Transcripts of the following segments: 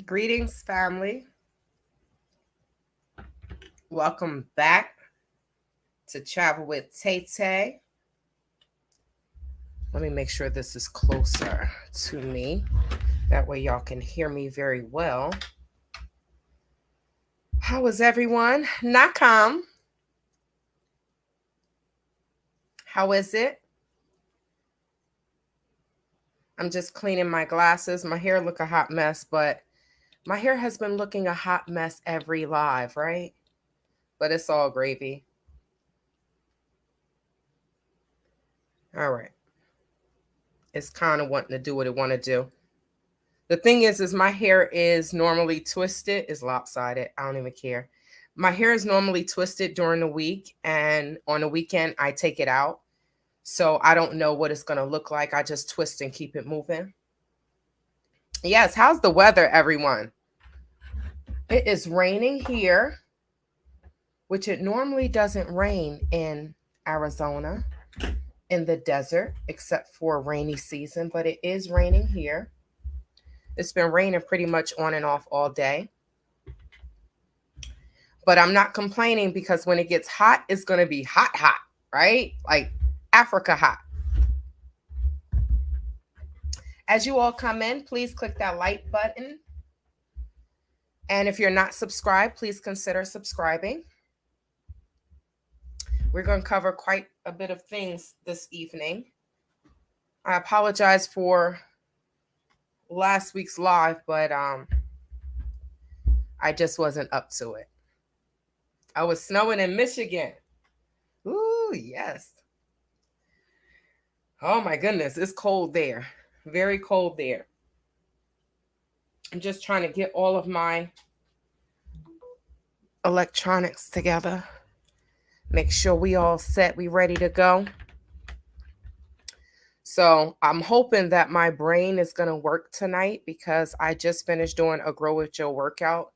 Greetings, family. Welcome back to Travel with Tay Tay. Let me make sure this is closer to me. That way, y'all can hear me very well. How is everyone? Nakam, how is it? I'm just cleaning my glasses. My hair look a hot mess, but my hair has been looking a hot mess every live, right? But it's all gravy. All right. It's kind of wanting to do what it want to do. The thing is my hair is normally twisted. It's lopsided. I don't even care. My hair is normally twisted during the week, and on the weekend, I take it out. So I don't know what it's going to look like. I just twist and keep it moving. Yes, how's the weather, everyone? It is raining here, which it normally doesn't rain in Arizona, in the desert, except for rainy season, but it is raining here. It's been raining pretty much on and off all day. But I'm not complaining because when it gets hot, it's going to be hot, hot, right? Like Africa hot. As you all come in, please click that like button. And if you're not subscribed, please consider subscribing. We're going to cover quite a bit of things this evening. I apologize for last week's live, but I just wasn't up to it. I was snowing in Michigan. Ooh, yes. Oh my goodness, it's cold there. Very cold there. I'm just trying to get all of my electronics together. Make sure we all set, we ready to go. So I'm hoping that my brain is going to work tonight because I just finished doing a Grow With Joe workout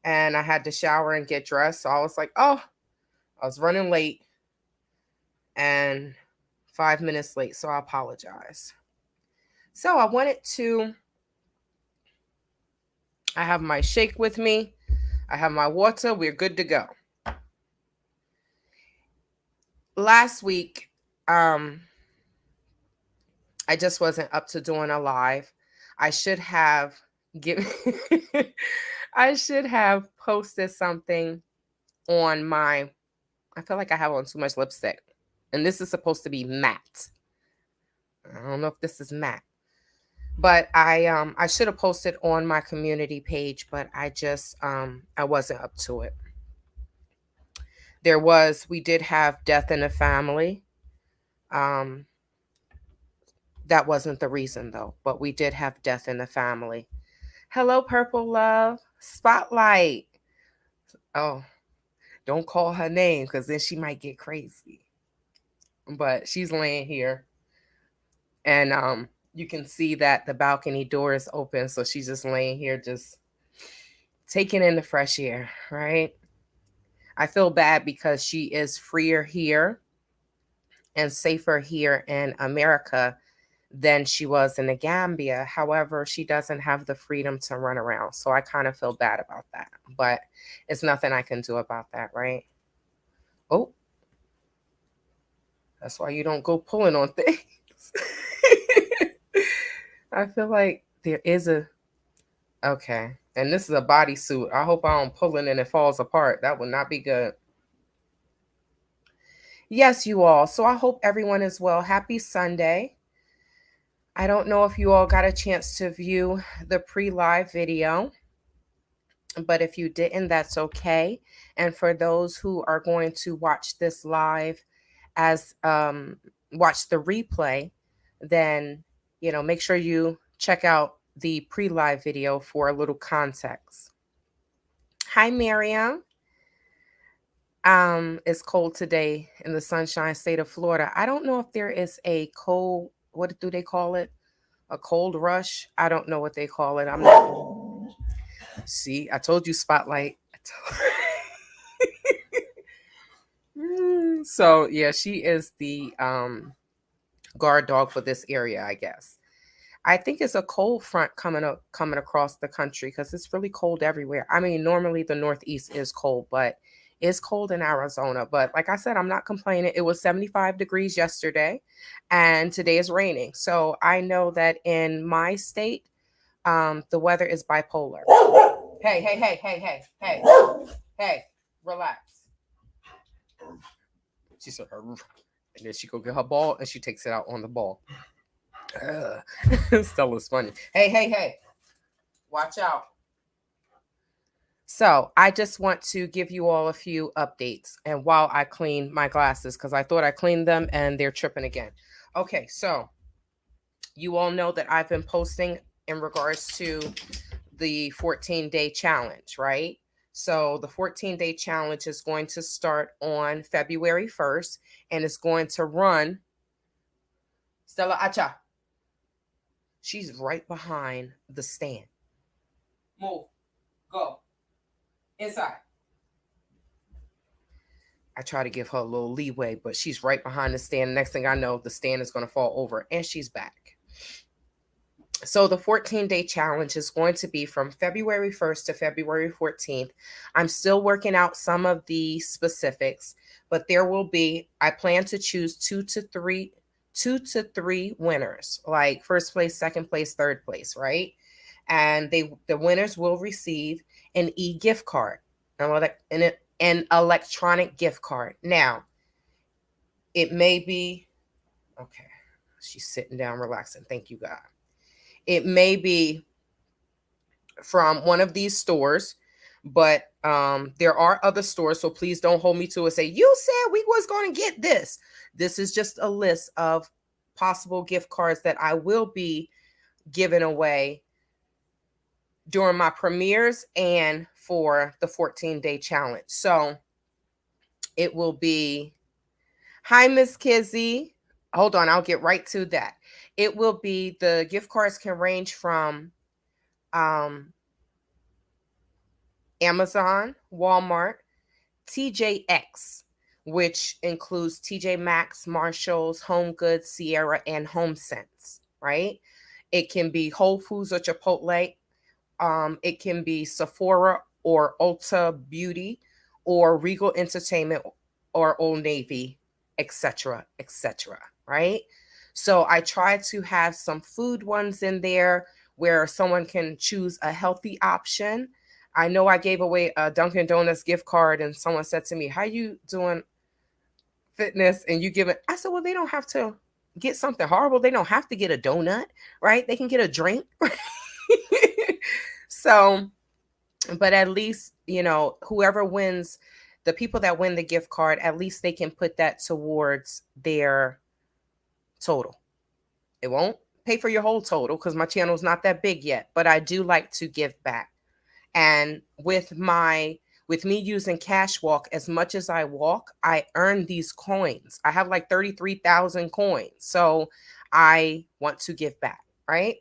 and I had to shower and get dressed. So I was like, oh, I was running late and 5 minutes late. So I apologize. So I have my shake with me. I have my water. We're good to go. Last week, I just wasn't up to doing a live. I should have given I should have posted something on my, I feel like I have on too much lipstick. And this is supposed to be matte. I don't know if this is matte. But I should have posted on my community page, but I just I wasn't up to it. We did have death in the family. That wasn't the reason though, but we did have death in the family. Hello, Purple Love. Spotlight. Oh, don't call her name because then she might get crazy. But she's laying here. And you can see that the balcony door is open. So she's just laying here, just taking in the fresh air, right? I feel bad because she is freer here and safer here in America than she was in the Gambia. However, she doesn't have the freedom to run around. So I kind of feel bad about that. But it's nothing I can do about that, right? Oh, that's why you don't go pulling on things. I feel like there is okay. And this is a bodysuit. I hope I don't pull it and it falls apart. That would not be good. Yes, you all. So I hope everyone is well. Happy Sunday. I don't know if you all got a chance to view the pre-live video, but if you didn't, that's okay. And for those who are going to watch this live as watch the replay, then make sure you check out the pre-live video for a little context. Hi, Miriam. It's cold today in the Sunshine State of Florida. I don't know if there is a cold, what do they call it? A cold rush? I don't know what they call it. I'm not. See, I told you, Spotlight. So yeah, she is the guard dog for this area, I guess. I think it's a cold front coming across the country because it's really cold everywhere. I mean, normally the Northeast is cold, but it's cold in Arizona. But like I said, I'm not complaining. It was 75 degrees yesterday, and today is raining. So I know that in my state, the weather is bipolar. Hey, hey, hey, hey, hey, hey, hey, relax. She said, and then she go get her ball and she takes it out on the ball. Stella's funny. Hey, hey, hey, watch out. So I just want to give you all a few updates. And while I clean my glasses, because I thought I cleaned them and they're tripping again. Okay, so you all know that I've been posting in regards to the 14-day challenge, right? So the 14-day challenge is going to start on February 1st and it's going to run. Stella Acha. She's right behind the stand. Move. Go. Inside. I try to give her a little leeway, but she's right behind the stand. Next thing I know, the stand is going to fall over and she's back. So the 14-day challenge is going to be from February 1st to February 14th. I'm still working out some of the specifics, but there will be, I plan to choose two to three winners, like first place, second place, third place, right? And the winners will receive an e-gift card, an electronic gift card. Now, it may be, okay, she's sitting down relaxing. Thank you, God. It may be from one of these stores, but there are other stores, so please don't hold me to it. Say, you said we was going to get this. This is just a list of possible gift cards that I will be giving away during my premieres and for the 14-day challenge. So it will be, hi, Miss Kizzy. Hold on, I'll get right to that. It will be, the gift cards can range from Amazon, Walmart, TJX, which includes TJ Maxx, Marshalls, Home Goods, Sierra, and HomeSense, right? It can be Whole Foods or Chipotle. It can be Sephora or Ulta Beauty or Regal Entertainment or Old Navy, etc., etc., right? So I try to have some food ones in there where someone can choose a healthy option. I know I gave away a Dunkin' Donuts gift card and someone said to me, how you doing fitness? And you give it, I said, well, they don't have to get something horrible. They don't have to get a donut, right? They can get a drink. So, but at least, whoever wins, the people that win the gift card, at least they can put that towards their total. It won't pay for your whole total because my channel is not that big yet, but I do like to give back. And with me using Cash Walk, as much as I walk, I earn these coins. I have like 33,000 coins. So I want to give back, right?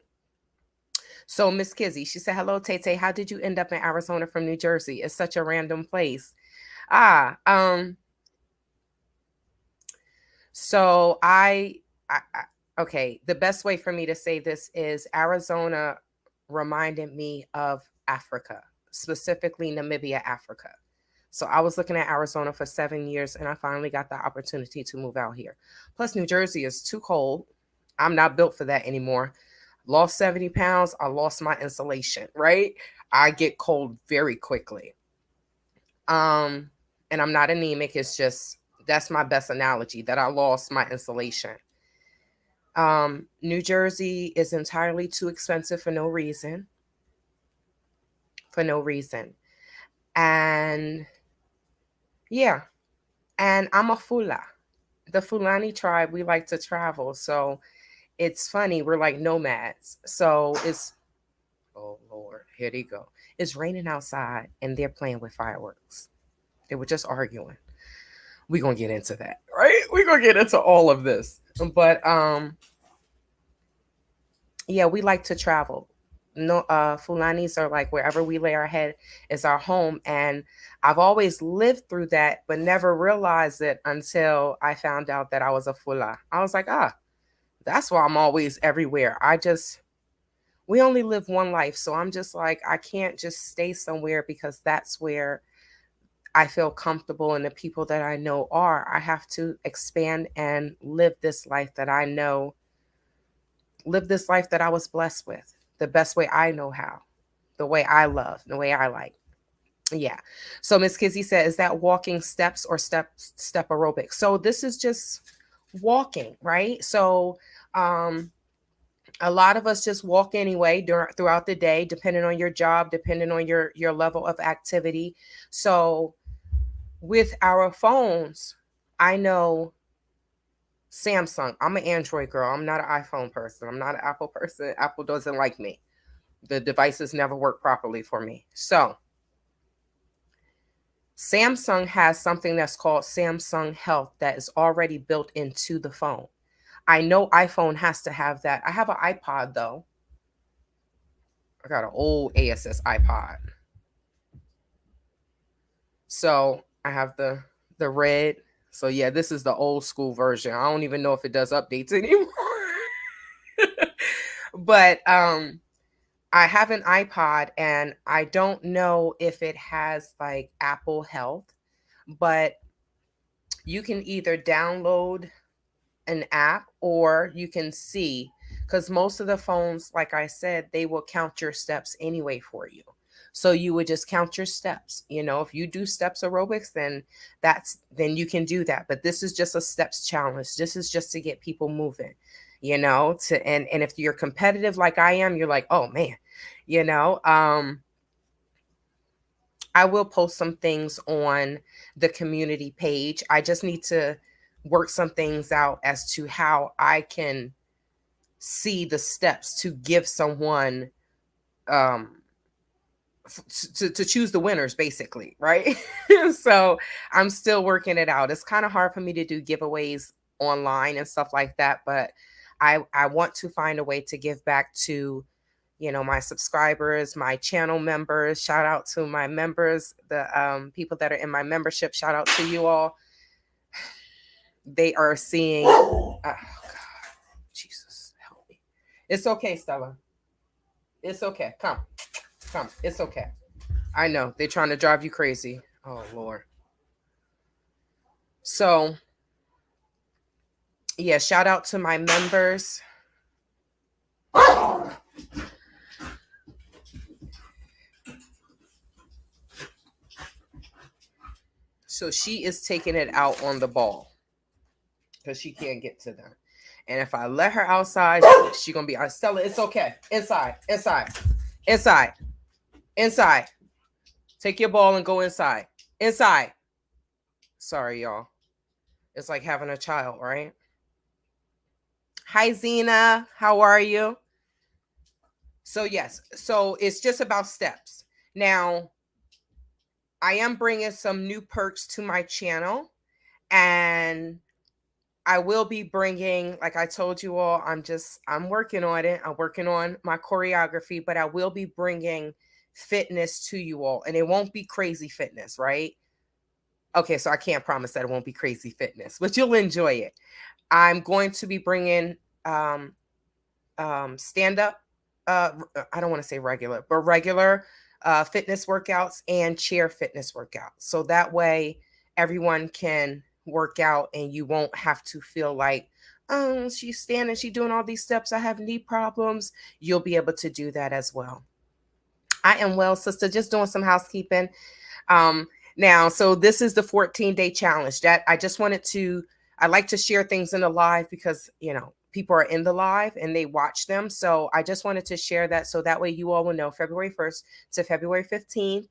So Miss Kizzy, she said, hello, Tay. How did you end up in Arizona from New Jersey? It's such a random place. So okay, the best way for me to say this is Arizona reminded me of Africa, specifically Namibia, Africa. So I was looking at Arizona for 7 years and I finally got the opportunity to move out here. Plus New Jersey is too cold. I'm not built for that anymore. Lost 70 pounds. I lost my insulation, right? I get cold very quickly. And I'm not anemic. It's just, that's my best analogy, that I lost my insulation. New Jersey is entirely too expensive for no reason. And yeah, and I'm a Fula. The Fulani tribe, we like to travel. So it's funny, we're like nomads. So it's, oh Lord, here they go. It's raining outside and they're playing with fireworks. They were just arguing. We're gonna get into that, right? We're gonna get into all of this. But yeah, we like to travel. No, Fulanis are like, wherever we lay our head is our home. And I've always lived through that, but never realized it until I found out that I was a Fula. I was like, that's why I'm always everywhere. I just we only live one life. So I'm just like, I can't just stay somewhere because that's where I feel comfortable and the people that I know are. I have to expand and live this life that I know, live this life that I was blessed with, the best way I know how, the way I love, the way I like. Yeah. So Miss Kizzy said, is that walking steps or step aerobic? So this is just walking, right? So a lot of us just walk anyway throughout the day, depending on your job, depending on your level of activity. So with our phones, I know Samsung. I'm an Android girl. I'm not an iPhone person. I'm not an Apple person. Apple doesn't like me. The devices never work properly for me. So Samsung has something that's called Samsung Health that is already built into the phone. I know iPhone has to have that. I have an iPod though. I got an old ASS iPod. So I have the red. So yeah, this is the old school version. I don't even know if it does updates anymore. But I have an iPod and I don't know if it has like Apple Health, but you can either download an app or you can see, because most of the phones, like I said, they will count your steps anyway for you. So you would just count your steps. You know, if you do steps aerobics, then you can do that. But this is just a steps challenge. This is just to get people moving, you know, and if you're competitive like I am, you're like, oh man, you know, I will post some things on the community page. I just need to work some things out as to how I can see the steps to give someone um to choose the winners basically, right? So I'm still working it out. It's kind of hard for me to do giveaways online and stuff like that, but I want to find a way to give back to, you know, my subscribers, my channel members. Shout out to my members, the people that are in my membership. Shout out to you all. They are seeing oh God, Jesus help me. It's okay, Stella. It's okay. Come. It's okay. I know they're trying to drive you crazy. Oh Lord. So yeah, shout out to my members. So she is taking it out on the ball because she can't get to them. And if I let her outside, she's gonna be Stella, it's okay. Inside. Take your ball and go inside. Inside. Sorry, y'all. It's like having a child, right? Hi, Zena. How are you? So, yes. So, it's just about steps. Now, I am bringing some new perks to my channel. And I will be bringing, like I told you all, I'm working on it. I'm working on my choreography, but I will be bringing fitness to you all. And it won't be crazy fitness, right? Okay, so I can't promise that it won't be crazy fitness, but you'll enjoy it. I'm going to be bringing stand up. I don't want to say regular, but regular fitness workouts and chair fitness workouts. So that way, everyone can work out, and you won't have to feel like, oh, she's standing, she's doing all these steps. I have knee problems. You'll be able to do that as well. I am well, sister. Just doing some housekeeping. Now, so this is the 14-day challenge that I like to share things in the live because, you know, people are in the live and they watch them. So I just wanted to share that so that way you all will know February 1st to February 15th.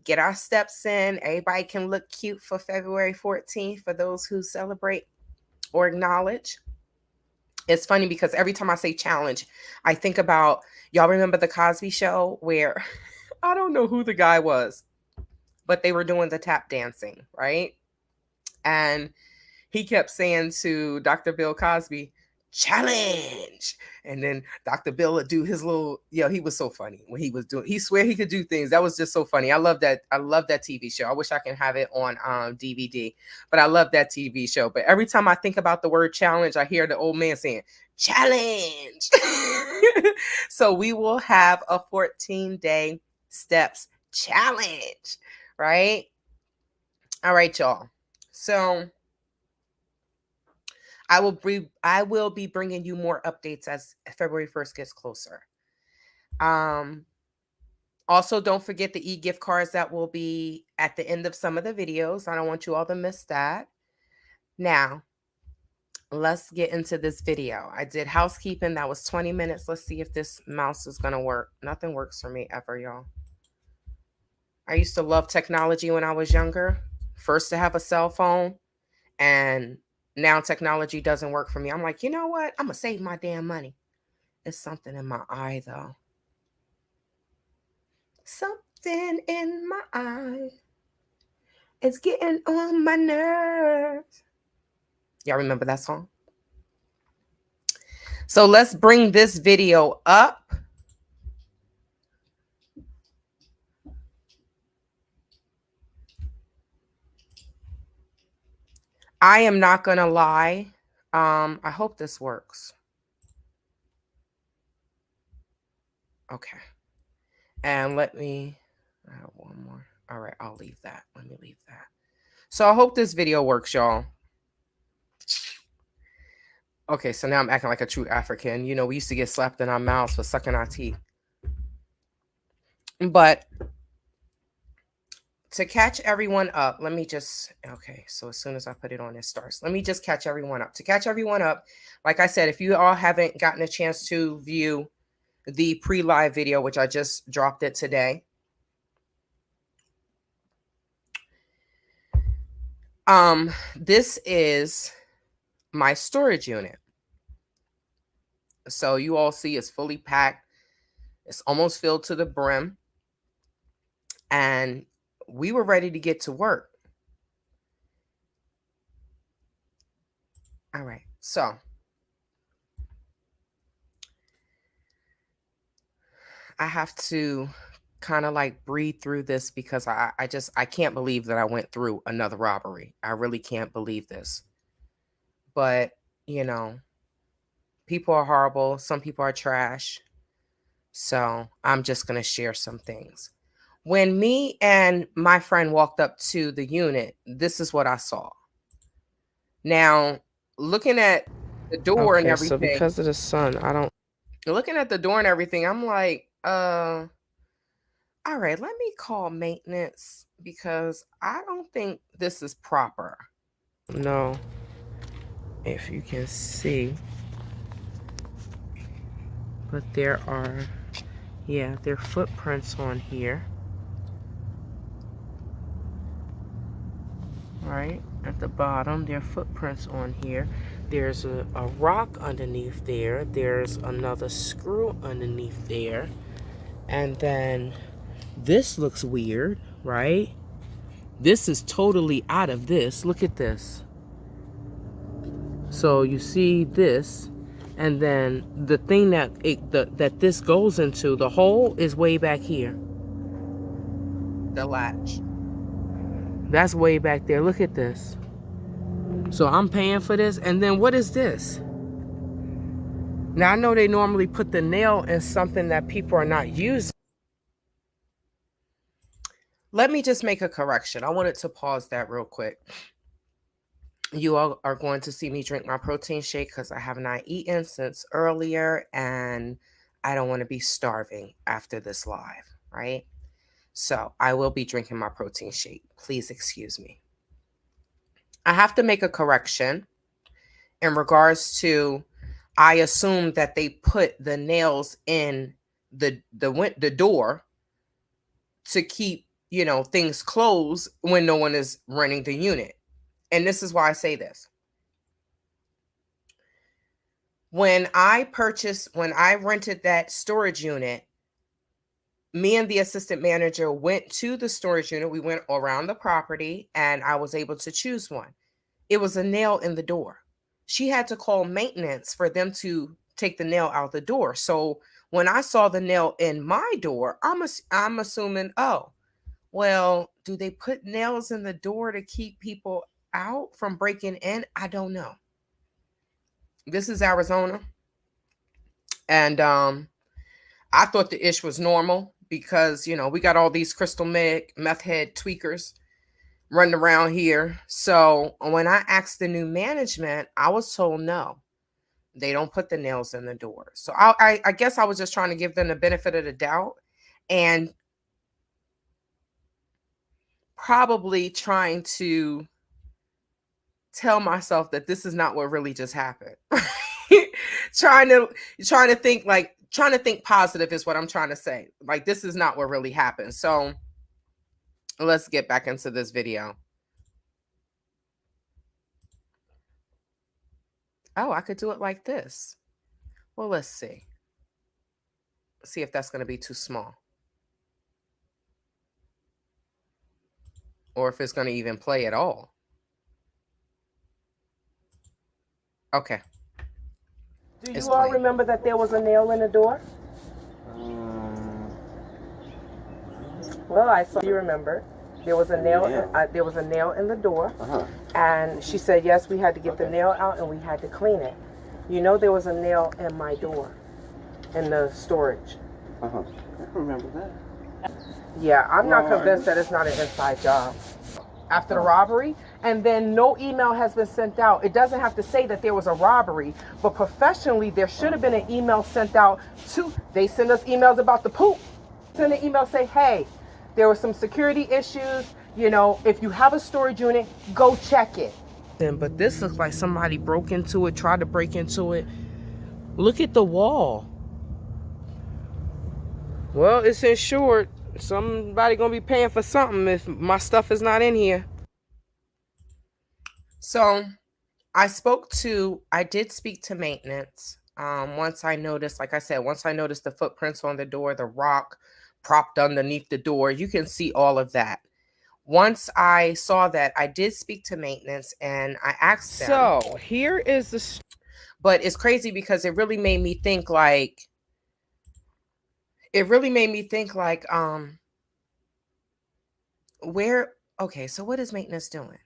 Get our steps in. Everybody can look cute for February 14th for those who celebrate or acknowledge. It's funny because every time I say challenge, I think about, y'all remember the Cosby Show where I don't know who the guy was, but they were doing the tap dancing, right? And he kept saying to Dr. Bill Cosby, challenge. And then Dr. Bill would do his little, he was so funny when he was doing, he swear he could do things. That was just so funny. I love that. I love that TV show. I wish I can have it on DVD, but I love that TV show. But every time I think about the word challenge, I hear the old man saying, challenge. So we will have a 14-day steps challenge, right? All right, y'all. So I will be bringing you more updates as February 1st gets closer. Also, don't forget the e-gift cards that will be at the end of some of the videos. I don't want you all to miss that. Now, let's get into this video. I did housekeeping. That was 20 minutes. Let's see if this mouse is going to work. Nothing works for me ever, y'all. I used to love technology when I was younger. First to have a cell phone, and now technology doesn't work for me. I'm like, you know what? I'm going to save my damn money. It's something in my eye, though. Something in my eye. It's getting on my nerves. Y'all remember that song? So let's bring this video up. I am not going to lie. I hope this works. Okay. And let me, I have one more. All right, I'll leave that. Let me leave that. So I hope this video works, y'all. Okay, so now I'm acting like a true African. You know, we used to get slapped in our mouths for sucking our teeth. But to catch everyone up, let me just, okay, so as soon as I put it on, it starts. Let me just catch everyone up. To catch everyone up, like I said, if you all haven't gotten a chance to view the pre-live video, which I just dropped it today, this is my storage unit. So you all see it's fully packed. It's almost filled to the brim. And we were ready to get to work. All right. So I have to kind of like breathe through this because I can't believe that I went through another robbery. I really can't believe this. But, you know, people are horrible. Some people are trash. So I'm just going to share some things. When me and my friend walked up to the unit, this is what I saw. Now, looking at the door and everything. So because of the sun, looking at the door and everything, I'm like, all right, let me call maintenance because I don't think this is proper. No, if you can see, but there are, there are footprints on here. Right at the bottom, there are footprints on here. There's a rock underneath there. There's another screw underneath there. And then this looks weird, right? This is totally out of this. Look at this. So you see this, and then the thing that that this goes into, the hole is way back here. The latch. That's way back there. Look at this. So I'm paying for this. And then what is this? Now I know they normally put the nail in something that people are not using. Let me just make a correction. I wanted to pause that real quick. You all are going to see me drink my protein shake because I have not eaten since earlier and I don't want to be starving after this live, right? So I will be drinking my protein shake. Please excuse me. I have to make a correction in regards to, I assume that they put the nails in the door to keep, you know, things closed when no one is renting the unit. And this is why I say this. When I rented that storage unit, me and the assistant manager went to the storage unit. We went around the property and I was able to choose one. It was a nail in the door. she had to call maintenance for them to take the nail out the door. So when I saw the nail in my door, I'm assuming, oh, well, do they put nails in the door to keep people out from breaking in? I don't know. This is Arizona, and I thought the ish was normal because we got all these crystal meth head tweakers running around here. So when I asked the new management, I was told no, they don't put the nails in the door. So I guess I was just trying to give them the benefit of the doubt, and probably trying to tell myself that this is not what really just happened. trying to think positive is what I'm trying to say. Like, this is not what really happened. So let's get back into this video. Oh, I could do it like this. Well, let's see. See if that's going to be too small. Or if it's going to even play at all. Okay. Do you all remember that there was a nail in the door? Well, I saw you remember. There was a nail. There was a nail in the door, and she said yes. We had to get the nail out and we had to clean it. You know, there was a nail in my door, in the storage. I remember that. Yeah, I'm not convinced that it's not an inside job. After the robbery, and then no email has been sent out. It doesn't have to say that there was a robbery, but professionally there should have been an email sent out to, they send us emails about the poop. Send an email, say, hey, there were some security issues, if you have a storage unit, go check it. But this looks like somebody broke into it, tried to break into it. Look at the wall. Well, it's insured. Somebody gonna be paying for something if my stuff is not in here. So I did speak to maintenance. Once I noticed, like I said, once I noticed the footprints on the door, the rock propped underneath the door, you can see all of that. Once I saw that, I did speak to maintenance and I asked them. So here is the, but it's crazy because it really made me think like, okay, so what is maintenance doing?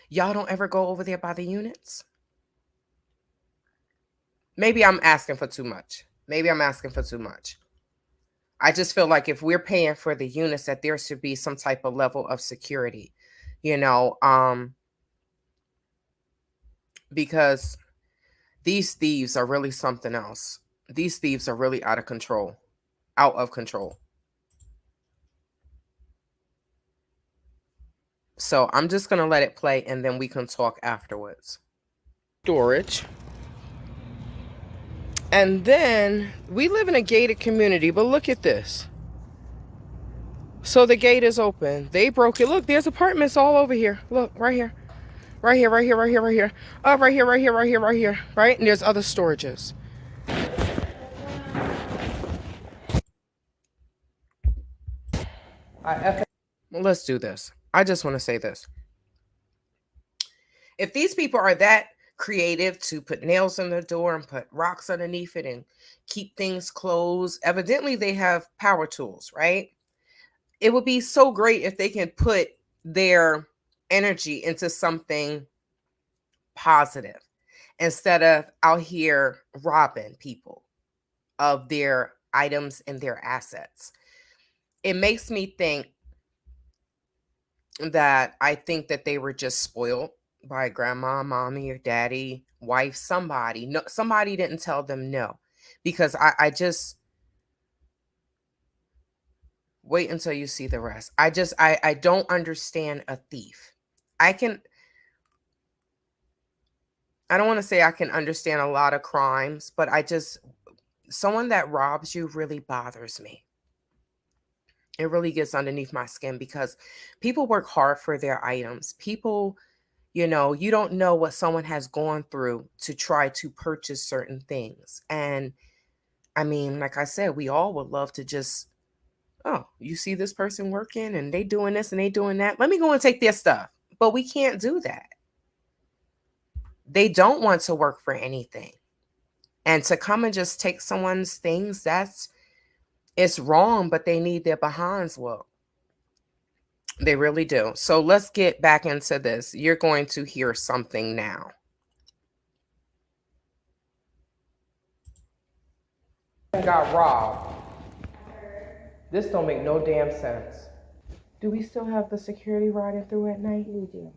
Y'all don't ever go over there by the units? Maybe I'm asking for too much. I just feel like if we're paying for the units, that there should be some type of level of security, because these thieves are really something else. These thieves are really out of control. So I'm just going to let it play and then we can talk afterwards. Storage. And then we live in a gated community, but look at this. So the gate is open. They broke it. Look, there's apartments all over here. Look, right here. Right here. Right? And there's other storages. Let's do this. I just want to say this. If these people are that creative to put nails in the door and put rocks underneath it and keep things closed, evidently they have power tools, right? It would be so great if they can put their energy into something positive instead of out here robbing people of their items and their assets. It makes me think that I think that they were just spoiled by grandma, mommy, or daddy, wife, somebody. No, somebody didn't tell them no. Because I just wait until you see the rest. I don't understand a thief. I don't want to say I can understand a lot of crimes, but someone that robs you really bothers me. It really gets underneath my skin because people work hard for their items. People, you don't know what someone has gone through to try to purchase certain things. And I mean, like I said, we all would love to just, oh, you see this person working and they doing this and they doing that. Let me go and take their stuff. But we can't do that. They don't want to work for anything. And to come and just take someone's things, it's wrong, but they need their behinds whooped. They really do. So let's get back into this. You're going to hear something now. Got robbed. This don't make no damn sense. Do we still have the security riding through at night? We do.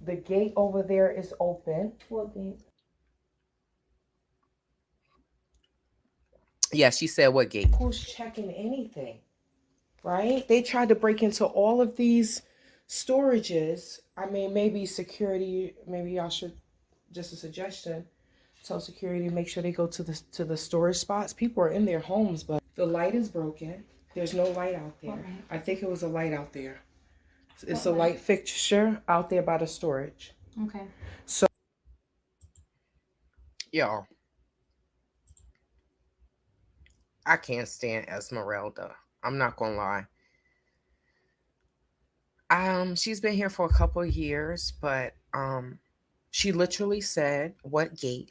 The gate over there is open. What gate? Yeah, she said what gate? Who's checking anything? Right? They tried to break into all of these storages. I mean, maybe security, maybe y'all should, just a suggestion, tell security to make sure they go to the storage spots. People are in their homes, but the light is broken. There's no light out there. Okay. I think it was a light out there. It's a light fixture out there by the storage. Okay. So, Y'all, I can't stand Esmeralda. I'm not gonna lie. She's been here for a couple of years, but she literally said what gate.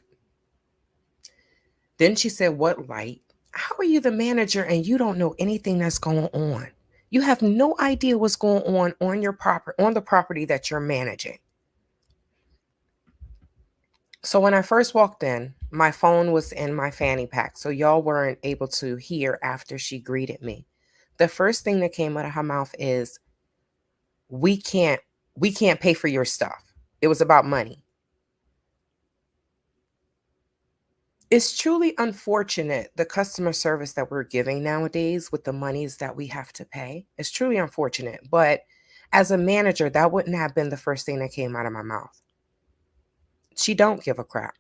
Then she said what light. How are you the manager and you don't know anything that's going on? You have no idea what's going on your on the property that you're managing. So when I first walked in, my phone was in my fanny pack, so y'all weren't able to hear after she greeted me. The first thing that came out of her mouth is, we can't pay for your stuff. It was about money. It's truly unfortunate, the customer service that we're giving nowadays with the monies that we have to pay. It's truly unfortunate. But as a manager, that wouldn't have been the first thing that came out of my mouth. She don't give a crap.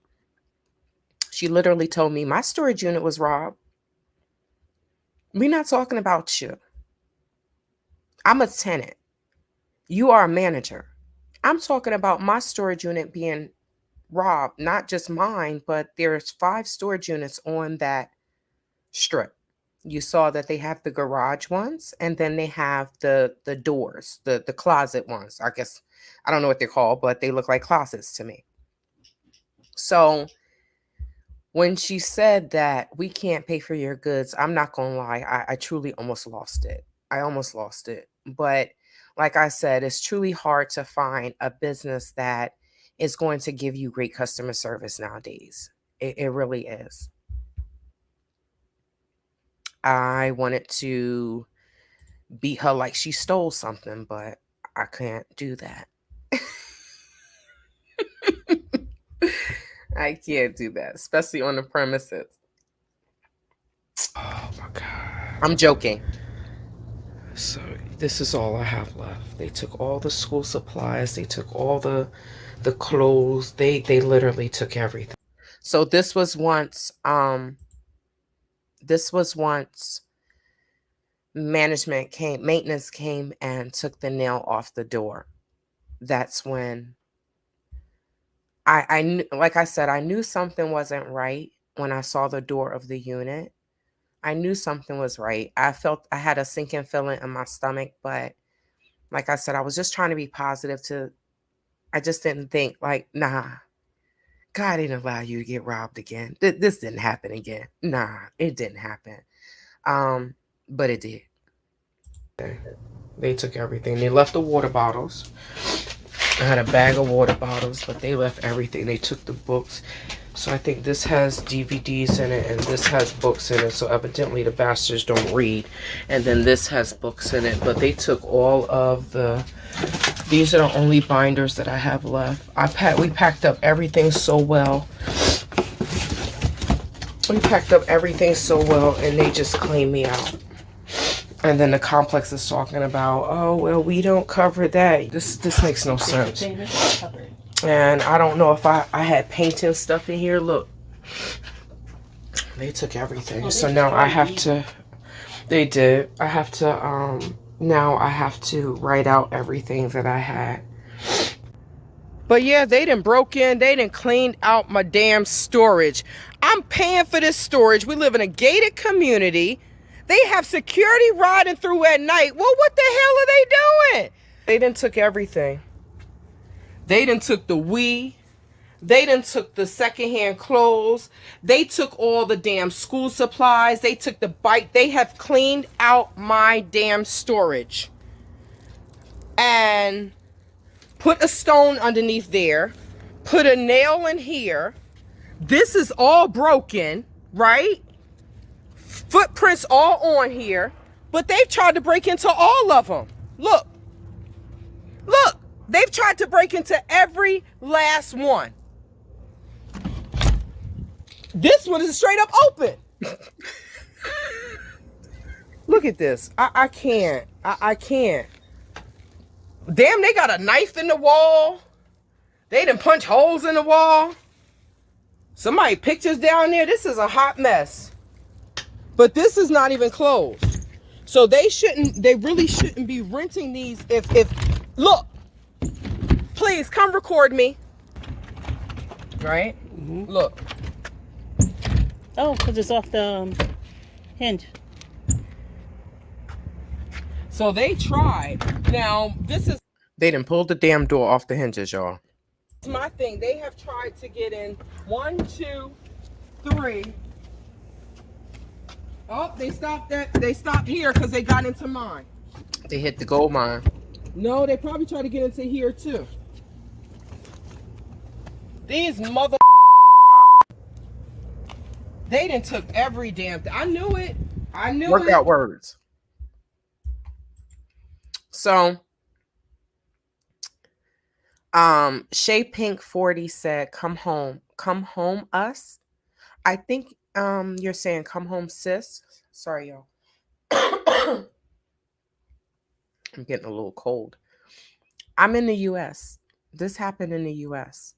She literally told me my storage unit was robbed. We're not talking about you. I'm a tenant. You are a manager. I'm talking about my storage unit being robbed, not just mine, but there's 5 storage units on that strip. You saw that they have the garage ones, and then they have the doors, the closet ones. I guess I don't know what they're called, but they look like closets to me. So when she said that we can't pay for your goods, I'm not gonna lie, I truly almost lost it. I almost lost it. But like I said, it's truly hard to find a business that is going to give you great customer service nowadays. It really is. I wanted to beat her like she stole something, but I can't do that. I can't do that, especially on the premises. Oh my God. I'm joking. So this is all I have left. They took all the school supplies. They took all the clothes. They literally took everything. So this was once maintenance came and took the nail off the door. That's when I knew, like I said, I knew something wasn't right when I saw the door of the unit. I knew something was right. I felt I had a sinking feeling in my stomach, but like I said, I was just trying to be positive I just didn't think like, nah, God didn't allow you to get robbed again. This didn't happen again. Nah, it didn't happen. But it did. They took everything. They left the water bottles. I had a bag of water bottles, but they left everything. They took the books. So I think this has DVDs in it and this has books in it. So evidently the bastards don't read. And then this has books in it. But they took all of these are the only binders that I have left. We packed up everything so well. We packed up everything so well and they just cleaned me out. And then the complex is talking about, oh, well, we don't cover that. This makes no sense. And I don't know if I had painting stuff in here. Look, they took everything. So now I have to, they did. I have to, now I have to write out everything that I had. But yeah, they done broke in. They done cleaned out my damn storage. I'm paying for this storage. We live in a gated community. They have security riding through at night. Well, what the hell are they doing? They done took everything. They done took the Wii. They done took the secondhand clothes. They took all the damn school supplies. They took the bike. They have cleaned out my damn storage. And put a stone underneath there. Put a nail in here. This is all broken, right? Footprints all on here. But they've tried to break into all of them. Look. Look. They've tried to break into every last one. This one is straight up open. Look at this. I can't. I can't. Damn, they got a knife in the wall. They done punch holes in the wall. Somebody pictures down there. This is a hot mess. But this is not even closed. So they really shouldn't be renting these if look. Please come record me. Right? Mm-hmm. Look. Oh, because it's off the hinge. So they tried. Now, this is... They done pulled the damn door off the hinges, y'all. It's my thing. They have tried to get in 1, 2, 3. Oh, they stopped that. They stopped here because they got into mine. They hit the gold mine. No, they probably tried to get into here, too. These mother... They done took every damn thing. I knew it. I knew it. Work out words. So, Shay Pink 40 said, "Come home us." I think you're saying "come home sis." Sorry, y'all. I'm getting a little cold. I'm in the U.S. This happened in the U.S.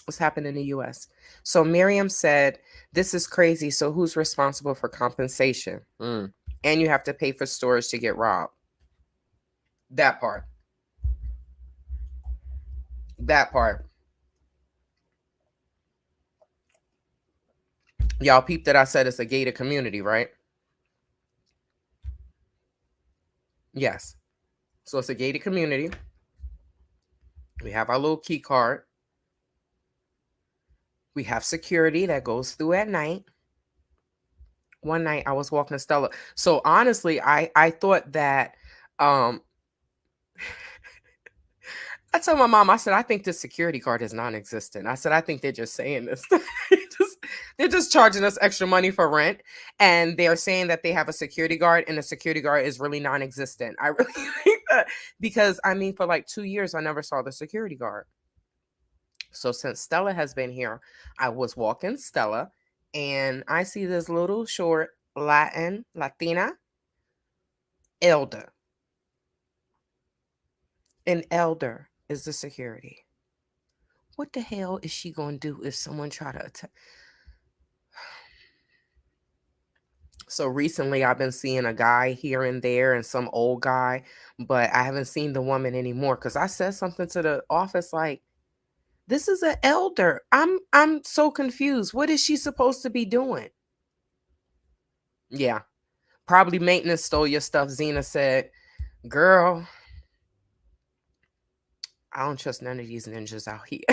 What's happened in the U.S. So Miriam said, "This is crazy. So who's responsible for compensation? And you have to pay for storage to get robbed." That part. That part. Y'all peep that I said it's a gated community, right? Yes. So it's a gated community. We have our little key card. We have security that goes through at night. One night I was walking to Stella. So honestly, I thought that I told my mom, I said, I think this security card is non-existent. I said, I think they're just saying this. They're just charging us extra money for rent. And they're saying that they have a security guard and the security guard is really non-existent. I really think that because I mean, for like 2 years, I never saw the security guard. So since Stella has been here, I was walking Stella and I see this little short Latina elder. An elder is the security. What the hell is she going to do if someone try to attack? So recently I've been seeing a guy here and there and some old guy, but I haven't seen the woman anymore because I said something to the office like, this is an elder. I'm so confused. What is she supposed to be doing? Yeah. Probably maintenance stole your stuff, Zena said. Girl, I don't trust none of these ninjas out here.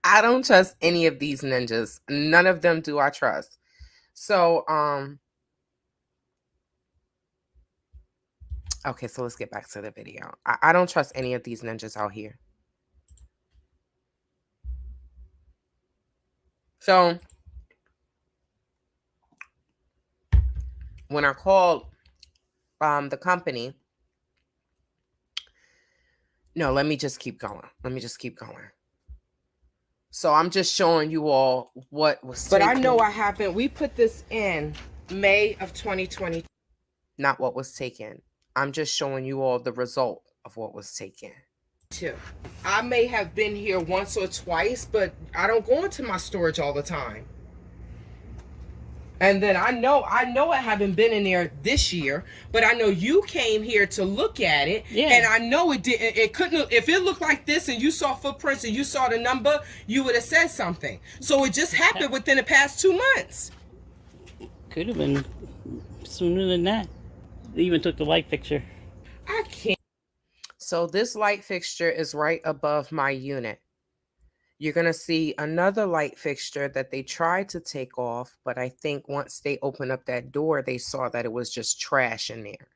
I don't trust any of these ninjas. None of them do I trust. So, okay, so let's get back to the video. I don't trust any of these ninjas out here. So, when I called the company, no, let me just keep going. So I'm just showing you all what was taken. But I know I haven't. We put this in May of 2020. Not what was taken. I'm just showing you all the result of what was taken. Too. I may have been here once or twice, but I don't go into my storage all the time. And then I know I haven't been in there this year, but I know you came here to look at it. Yeah. And I know it couldn't, if it looked like this and you saw footprints and you saw the number, you would have said something. So it just happened within the past 2 months. Could have been sooner than that. They even took the light fixture. I can't. So this light fixture is right above my unit. You're going to see another light fixture that they tried to take off, but I think once they opened up that door, they saw that it was just trash in there.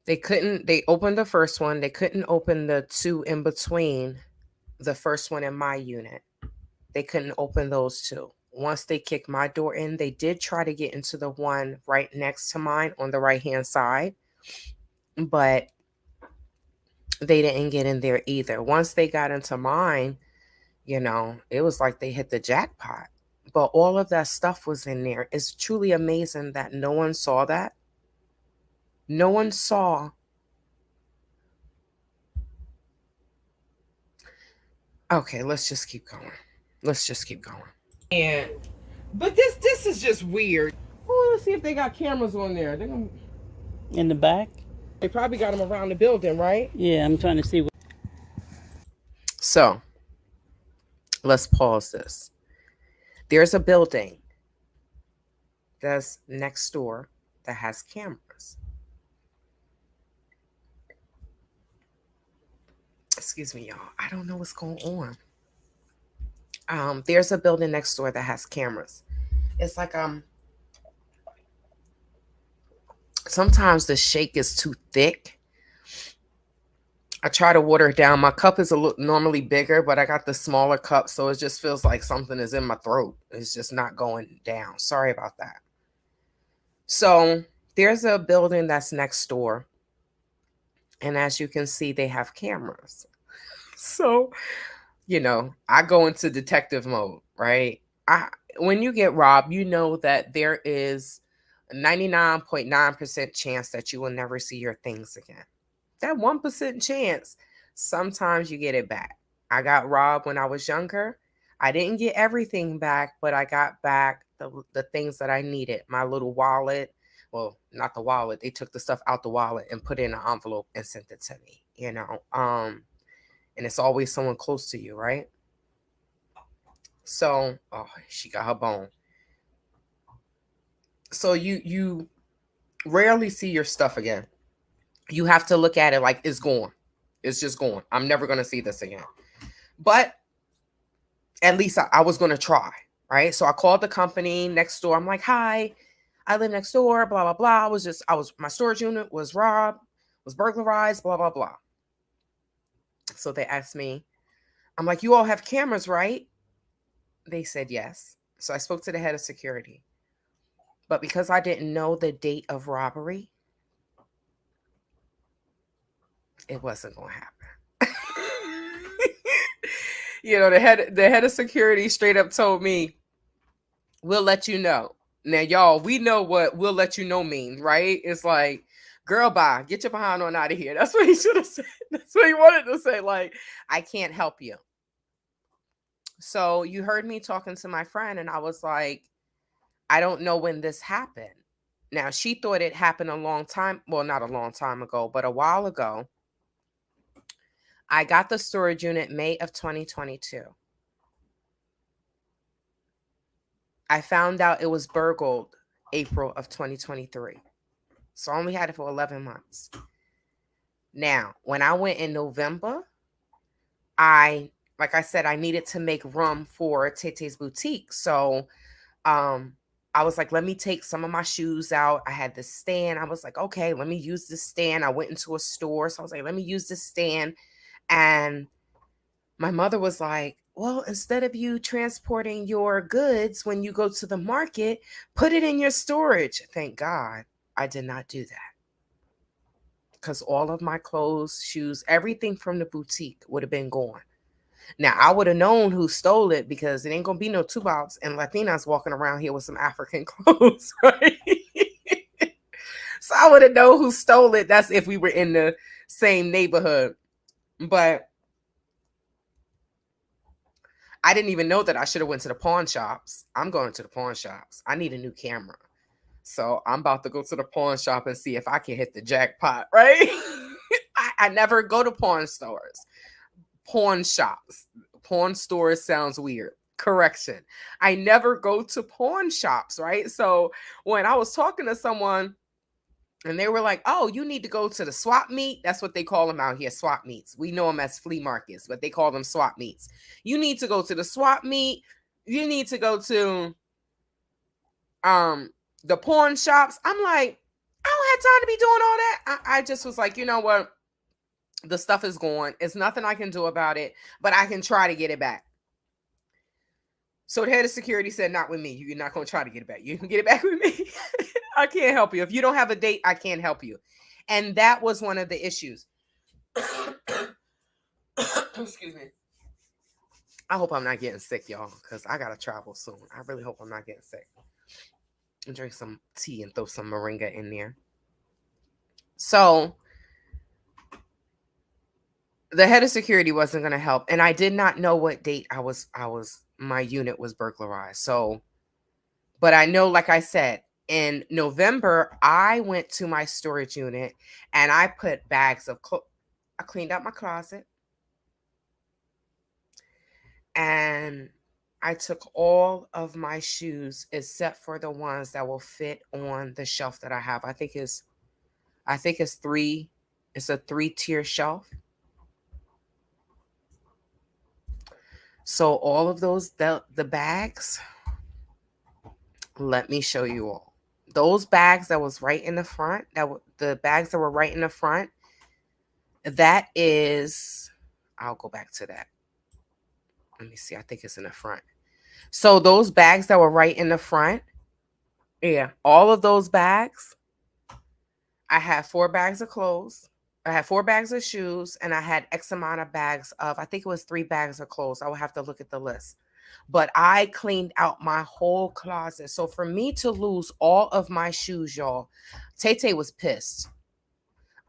They opened the first one. They couldn't open the two in between the first one and my unit. They couldn't open those two. Once they kicked my door in, they did try to get into the one right next to mine on the right-hand side, but they didn't get in there either. Once they got into mine, it was like they hit the jackpot. But all of that stuff was in there. It's truly amazing that no one saw that. No one saw. Okay, let's just keep going. But this is just weird. Oh, let's see if they got cameras on there. In the back? They probably got them around the building, right? Yeah, I'm trying to see. So, let's pause this. There's a building that's next door that has cameras. Excuse me, y'all. I don't know what's going on. There's a building next door that has cameras. It's like sometimes the shake is too thick. I try to water it down. My cup is normally bigger, but I got the smaller cup, so it just feels like something is in my throat. It's just not going down. Sorry about that. So there's a building that's next door, and as you can see, they have cameras. So, I go into detective mode, right? When you get robbed, you know that there is a 99.9% chance that you will never see your things again. That 1% chance, sometimes you get it back. I got robbed when I was younger. I didn't get everything back, but I got back the things that I needed. My little wallet. Well, not the wallet. They took the stuff out the wallet and put it in an envelope and sent it to me, and it's always someone close to you, right? So, she got her bone. So you rarely see your stuff again. You have to look at it like it's gone. It's just gone. I'm never going to see this again. But at least I was going to try, right? So I called the company next door. I'm like, hi, I live next door, blah, blah, blah. My storage unit was robbed, was burglarized, blah, blah, blah. So they asked me, I'm like, you all have cameras, right? They said yes. So I spoke to the head of security. But because I didn't know the date of robbery, it wasn't going to happen. The head of security straight up told me, we'll let you know. Now, y'all, we know what we'll let you know means, right? It's like, girl, bye. Get your behind on out of here. That's what he should have said. That's what he wanted to say. Like, I can't help you. So you heard me talking to my friend, and I was like, I don't know when this happened. Now, she thought it happened a long time. Well, not a long time ago, but a while ago. I got the storage unit May of 2022. I found out it was burgled April of 2023. So I only had it for 11 months. Now, when I went in November, like I said, I needed to make room for Tete's boutique. So I was like, let me take some of my shoes out. I had this stand. I was like, okay, let me use this stand. I went into a store. So I was like, let me use this stand. And my mother was like, well, instead of you transporting your goods when you go to the market, put it in your storage. Thank God I did not do that. Because all of my clothes, shoes, everything from the boutique would have been gone. Now, I would have known who stole it because it ain't going to be no Tubals and Latinas walking around here with some African clothes, right? So I would have known who stole it. That's if we were in the same neighborhood. But I didn't even know that I should have went to the pawn shops. I'm going to the pawn shops. I need a new camera. So I'm about to go to the pawn shop and see if I can hit the jackpot, right? I never go to pawn stores. Pawn shops. Pawn stores sounds weird. Correction. I never go to pawn shops, right? So when I was talking to someone And they were like, oh, you need to go to the swap meet. That's what they call them out here, swap meets. We know them as flea markets, but they call them swap meets. You need to go to the swap meet. You need to go to the pawn shops. I'm like, I don't have time to be doing all that. I just was like, you know what? The stuff is gone. It's nothing I can do about it, but I can try to get it back. So the head of security said, not with me. You're not going to try to get it back. You can get it back with me. I can't help you. If you don't have a date, I can't help you. And that was one of the issues. Excuse me. I hope I'm not getting sick, y'all, because I got to travel soon. I really hope I'm not getting sick. And drink some tea and throw some moringa in there. So the head of security wasn't going to help. And I did not know what date my unit was burglarized. So, but I know, like I said, in November, I went to my storage unit and I put bags of clothes. I cleaned out my closet. And I took all of my shoes except for the ones that will fit on the shelf that I have. I think it's a 3-tier shelf. So all of those, the bags, let me show you all. Those bags that was right in the front, the bags that were right in the front, that is, I'll go back to that. Let me see. I think it's in the front. So those bags that were right in the front, yeah, all of those bags, I had 4 bags of clothes. I had 4 bags of shoes, and I had X amount of bags of, I think it was 3 bags of clothes. I would have to look at the list. But I cleaned out my whole closet. So for me to lose all of my shoes, y'all, Tay was pissed.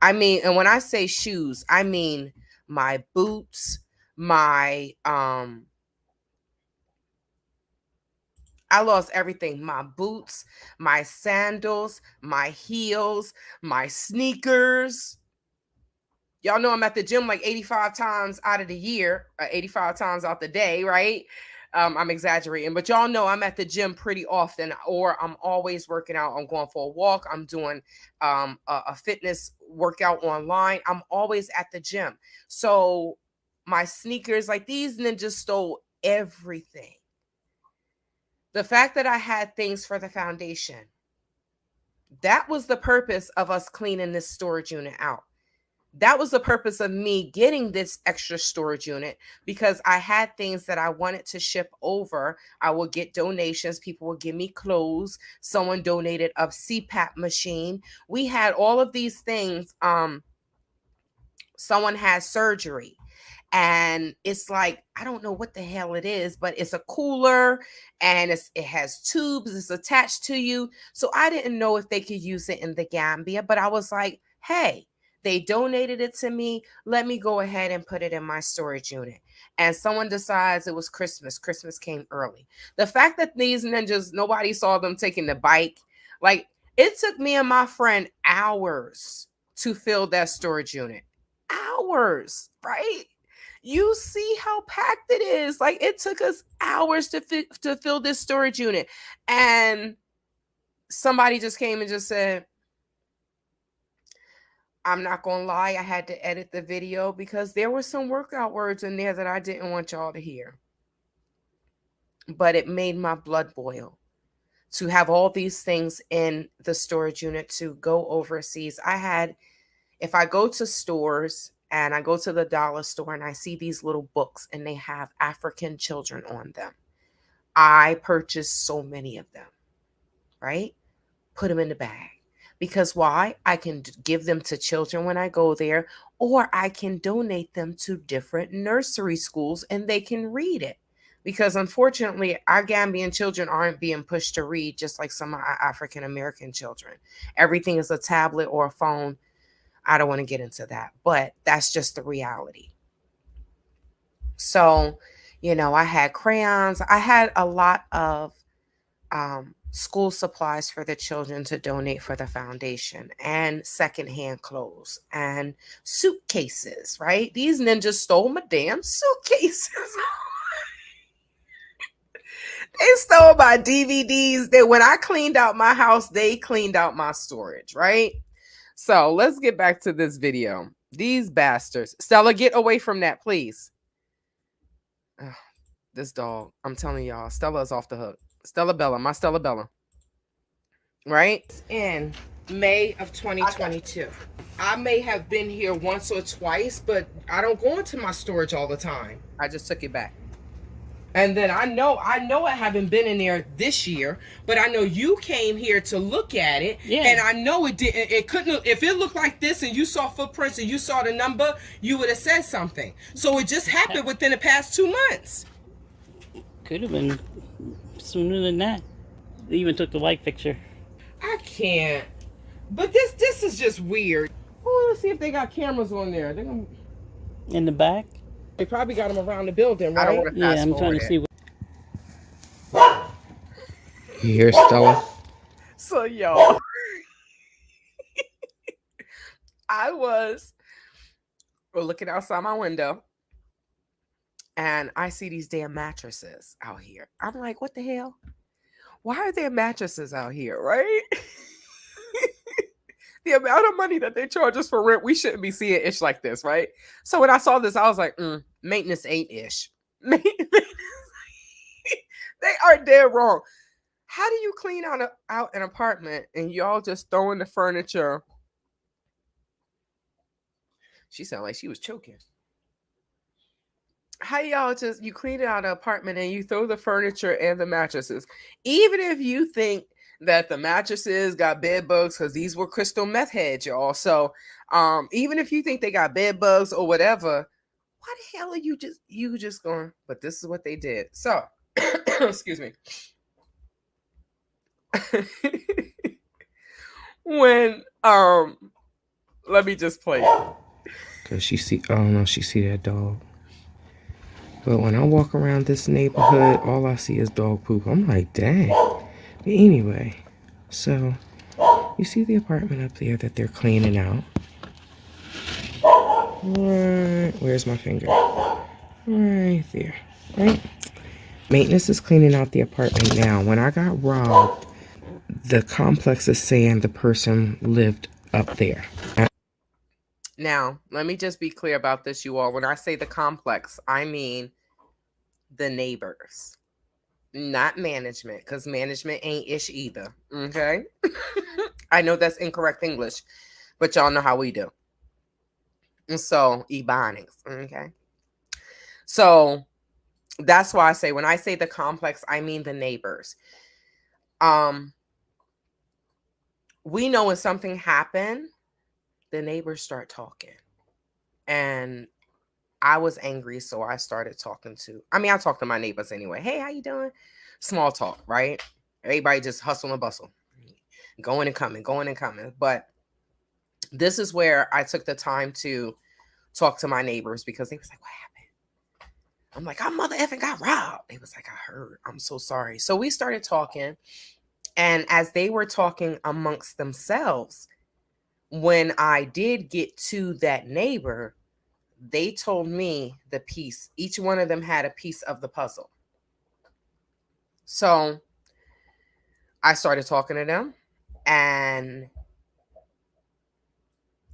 I mean, and when I say shoes, I mean my boots, I lost everything. My boots, my sandals, my heels, my sneakers. Y'all know I'm at the gym like 85 times out of the year, 85 times out the day, right? I'm exaggerating, but y'all know I'm at the gym pretty often, or I'm always working out. I'm going for a walk. I'm doing a fitness workout online. I'm always at the gym. So my sneakers, like these ninjas stole everything. The fact that I had things for the foundation, that was the purpose of us cleaning this storage unit out. That was the purpose of me getting this extra storage unit, because I had things that I wanted to ship over. I would get donations. People would give me clothes. Someone donated a CPAP machine. We had all of these things. Someone had surgery. And it's like, I don't know what the hell it is, but it's a cooler and it has tubes. It's attached to you. So I didn't know if they could use it in the Gambia, but I was like, hey, they donated it to me. Let me go ahead and put it in my storage unit. And someone decides it was Christmas. Christmas came early. The fact that these ninjas, nobody saw them taking the bike. Like, it took me and my friend hours to fill that storage unit. Hours, right? You see how packed it is. Like, it took us hours to fill this storage unit. And somebody just came and just said, I'm not going to lie, I had to edit the video because there were some workout words in there that I didn't want y'all to hear. But it made my blood boil to have all these things in the storage unit to go overseas. If I go to stores and I go to the dollar store and I see these little books and they have African children on them, I purchased so many of them, right? Put them in the bag. Because why? I can give them to children when I go there, or I can donate them to different nursery schools and they can read it. Because unfortunately, our Gambian children aren't being pushed to read just like some of our African American children. Everything is a tablet or a phone. I don't want to get into that, but that's just the reality. So, I had crayons. I had a lot of school supplies for the children to donate for the foundation, and secondhand clothes and suitcases, right? These ninjas stole my damn suitcases. They stole my DVDs. That when I cleaned out my house, they cleaned out my storage, right? So let's get back to this video. These bastards. Stella, get away from that, please. Ugh, this dog. I'm telling y'all, Stella is off the hook. Stella Bella, my Stella Bella. Right? In May of 2022. I may have been here once or twice, but I don't go into my storage all the time. I just took it back. And then I know I haven't been in there this year, but I know you came here to look at it. Yeah. And I know it couldn't, if it looked like this and you saw footprints and you saw the number, you would have said something. So it just happened within the past 2 months. Could have been sooner than that. They even took the light picture. I can't. But this is just weird. Oh, let's see if they got cameras on there. They're gonna... In the back? They probably got them around the building, right? Yeah, I'm trying to see what... You hear Stella? So, y'all, we're looking outside my window, and I see these damn mattresses out here. I'm like, what the hell? Why are there mattresses out here, right? The amount of money that they charge us for rent, we shouldn't be seeing ish like this, right? So when I saw this, I was like, maintenance ain't ish. They are dead wrong. How do you clean out an apartment and y'all just throwing the furniture? She sounded like she was choking. How y'all you clean out an apartment and you throw the furniture and the mattresses? Even if you think that the mattresses got bed bugs, because these were crystal meth heads, y'all. So even if you think they got bed bugs or whatever, why the hell are you just going? But this is what they did. So excuse me. When let me just play it. Cause she see that dog. But when I walk around this neighborhood, all I see is dog poop. I'm like, dang. But anyway, so you see the apartment up there that they're cleaning out. Right, where's my finger? Right there, right? Maintenance is cleaning out the apartment now. When I got robbed, the complex is saying the person lived up there. Now, let me just be clear about this, you all. When I say the complex, I mean the neighbors, not management, because management ain't ish either. Okay? I know that's incorrect English, but y'all know how we do. And so, ebonics. Okay? So, that's why I say, when I say the complex, I mean the neighbors. We know when something happened, the neighbors start talking. And I was angry, so I started talking I talk to my neighbors anyway. Hey, how you doing? Small talk, right? Everybody just hustle and bustle. Going and coming. But this is where I took the time to talk to my neighbors, because they was like, what happened? I'm like, our mother effing got robbed. They was like, I heard. I'm so sorry. So we started talking. And as they were talking amongst themselves, when I did get to that neighbor, they told me the piece. Each one of them had a piece of the puzzle. So I started talking to them and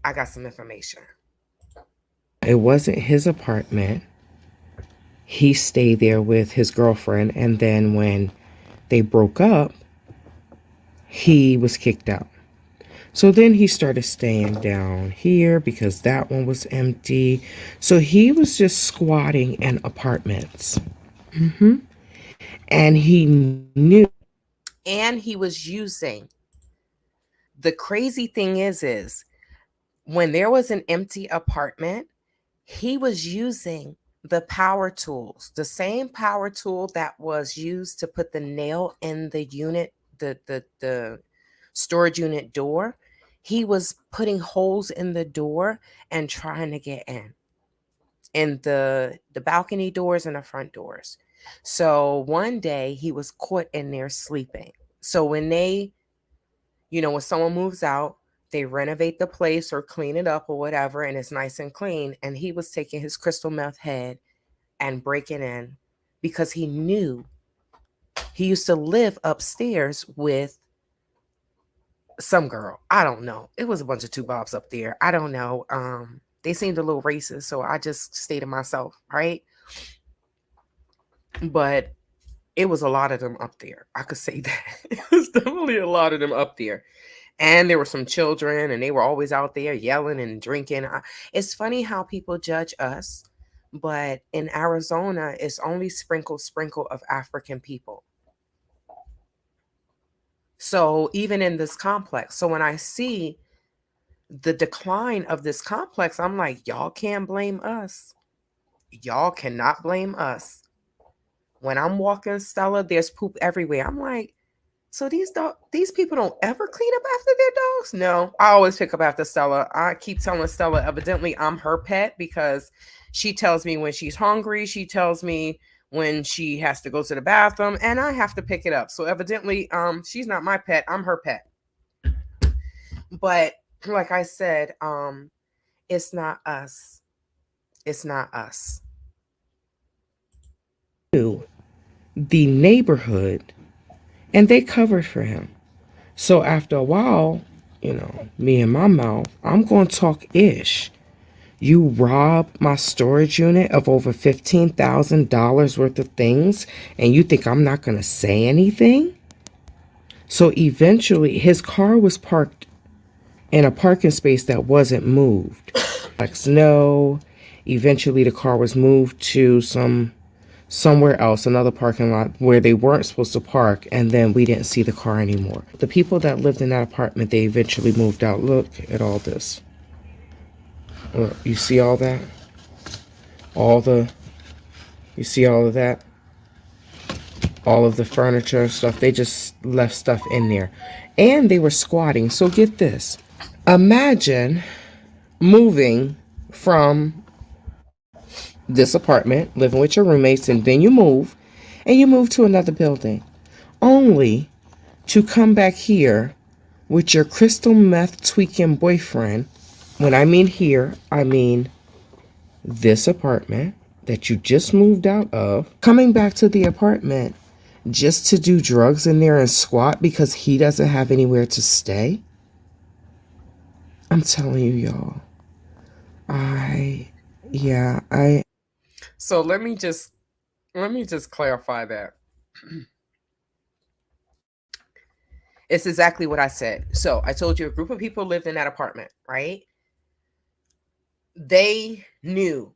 I got some information. It wasn't his apartment. He stayed there with his girlfriend. And then when they broke up, he was kicked out. So then he started staying down here because that one was empty. So he was just squatting in apartments. And he knew. And he was using. The crazy thing is when there was an empty apartment, he was using the power tools, the same power tool that was used to put the nail in the unit, the storage unit door. He was putting holes in the door and trying to get in the balcony doors and the front doors. So one day he was caught in there sleeping. So when when someone moves out, they renovate the place or clean it up or whatever, and it's nice and clean. And he was taking his crystal meth head and breaking in because he knew he used to live upstairs with some girl. I don't know. It was a bunch of two bobs up there. I don't know. They seemed a little racist, so I just stayed to myself, right? But it was a lot of them up there. I could say that. It was definitely a lot of them up there. And there were some children, and they were always out there yelling and drinking. It's funny how people judge us, but in Arizona, it's only sprinkle of African people. So even in this complex, so when I see the decline of this complex, I'm like, y'all can't blame us. Y'all cannot blame us. When I'm walking Stella, there's poop everywhere. I'm like, so these people don't ever clean up after their dogs? No, I always pick up after Stella. I keep telling Stella, evidently I'm her pet because she tells me when she's hungry. She tells me when she has to go to the bathroom, and I have to pick it up. So evidently, she's not my pet. I'm her pet. But like I said, it's not us. It's not us. The neighborhood, and they covered for him. So after a while, me and my mouth, I'm going to talk ish. You robbed my storage unit of over $15,000 worth of things, and you think I'm not going to say anything? So eventually, his car was parked in a parking space that wasn't moved. Like, no. Eventually, the car was moved to somewhere else, another parking lot where they weren't supposed to park, and then we didn't see the car anymore. The people that lived in that apartment, they eventually moved out. Look at all this. Look, you see all that? You see all of that? All of the furniture stuff, they just left stuff in there. And they were squatting. So get this. Imagine moving from this apartment, living with your roommates, and then you move to another building, only to come back here with your crystal meth tweaking boyfriend. When I mean here, I mean this apartment that you just moved out of, coming back to the apartment just to do drugs in there and squat because he doesn't have anywhere to stay. I'm telling you, y'all. So let me just clarify that. It's exactly what I said. So I told you a group of people lived in that apartment, right? They knew.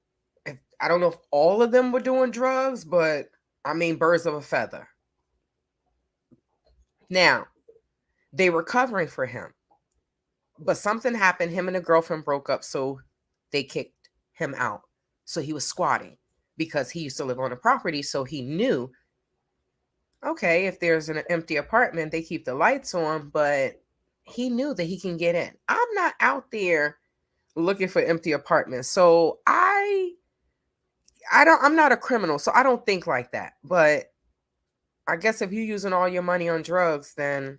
I don't know if all of them were doing drugs, but I mean, birds of a feather. Now, they were covering for him, but something happened. Him and the girlfriend broke up, so they kicked him out. So he was squatting because he used to live on the property. So he knew, okay, if there's an empty apartment, they keep the lights on, but he knew that he can get in. I'm not out there looking for empty apartments. So I'm not a criminal, so I don't think like that. But I guess if you're using all your money on drugs, then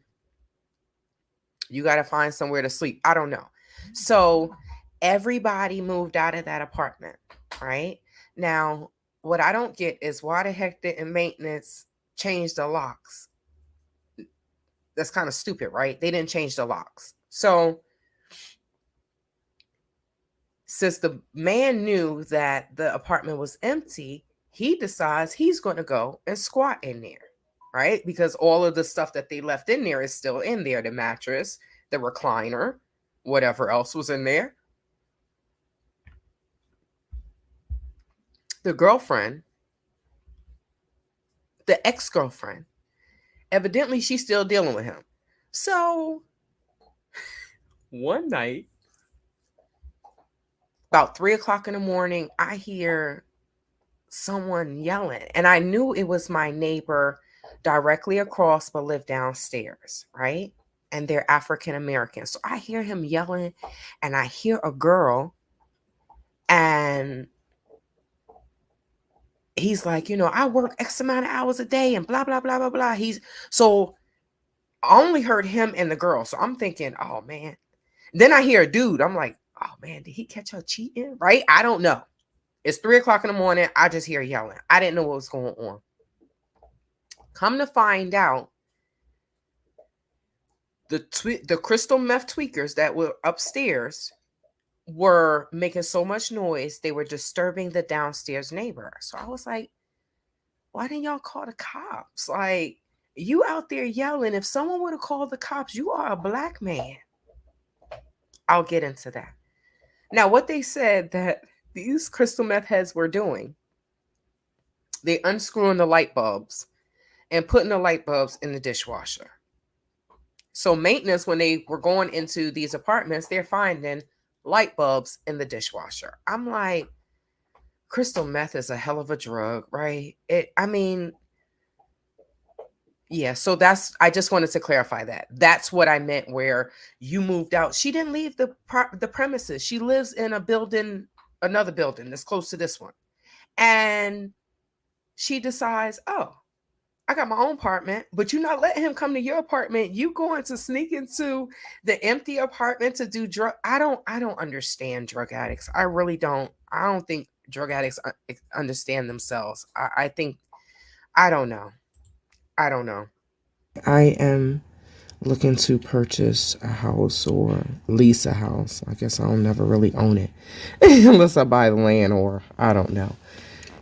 you got to find somewhere to sleep. I don't know. So everybody moved out of that apartment, right? Now, what I don't get is why the heck didn't maintenance change the locks? That's kind of stupid, right? They didn't change the locks. So since the man knew that the apartment was empty, he decides he's going to go and squat in there, right? Because all of the stuff that they left in there is still in there. The mattress, the recliner, whatever else was in there. The girlfriend, the ex-girlfriend, evidently she's still dealing with him. So one night, about 3:00 in the morning, I hear someone yelling, and I knew it was my neighbor directly across but lived downstairs, right? And they're African American. So I hear him yelling, and I hear a girl, and he's like, I work X amount of hours a day and blah, blah, blah, blah, blah. So I only heard him and the girl. So I'm thinking, oh man. Then I hear a dude. I'm like, oh man, did he catch her cheating? Right? I don't know. It's 3:00 in the morning. I just hear yelling. I didn't know what was going on. Come to find out, The crystal meth tweakers that were upstairs were making so much noise they were disturbing the downstairs neighbor. So I was like, why didn't y'all call the cops? Like, you out there yelling. If someone would have called the cops, you are a black man. I'll get into that. Now, what they said that these crystal meth heads were doing, they unscrewing the light bulbs and putting the light bulbs in the dishwasher. So maintenance, when they were going into these apartments, they're finding light bulbs in the dishwasher. I'm like, crystal meth is a hell of a drug, right? I mean, yeah, so I just wanted to clarify that. That's what I meant where you moved out. She didn't leave the premises. She lives in a building, another building that's close to this one. And she decides, "Oh, I got my own apartment, but you're not letting him come to your apartment. You going to sneak into the empty apartment to do drug. I don't understand drug addicts. I really don't. I don't think drug addicts understand themselves. I think I don't know. I don't know. I am looking to purchase a house or lease a house. I guess I'll never really own it unless I buy the land, or I don't know.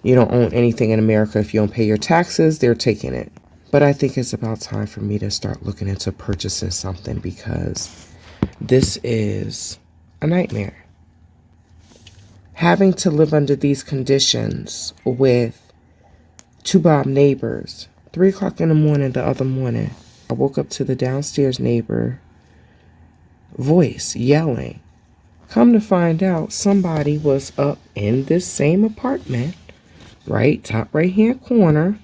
You don't own anything in America. If you don't pay your taxes, they're taking it. But I think it's about time for me to start looking into purchasing something because this is a nightmare. Having to live under these conditions with two Bob neighbors. 3 o'clock in the morning the other morning, I woke up to the downstairs neighbor voice yelling. Come to find out, somebody was up in this same apartment, right, top right hand corner,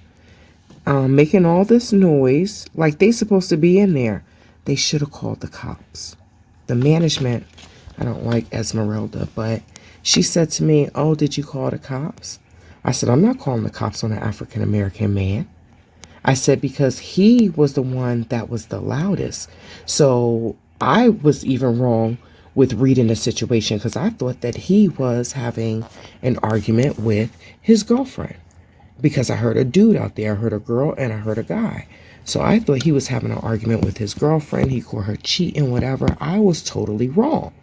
making all this noise like they supposed to be in there. They should have called the cops. The management, I don't like Esmeralda, but she said to me, oh, did you call the cops? I said, I'm not calling the cops on an African American man. I said, because he was the one that was the loudest. So I was even wrong with reading the situation because I thought that he was having an argument with his girlfriend. Because I heard a dude out there, I heard a girl, and I heard a guy. So I thought he was having an argument with his girlfriend. He called her cheating, whatever. I was totally wrong.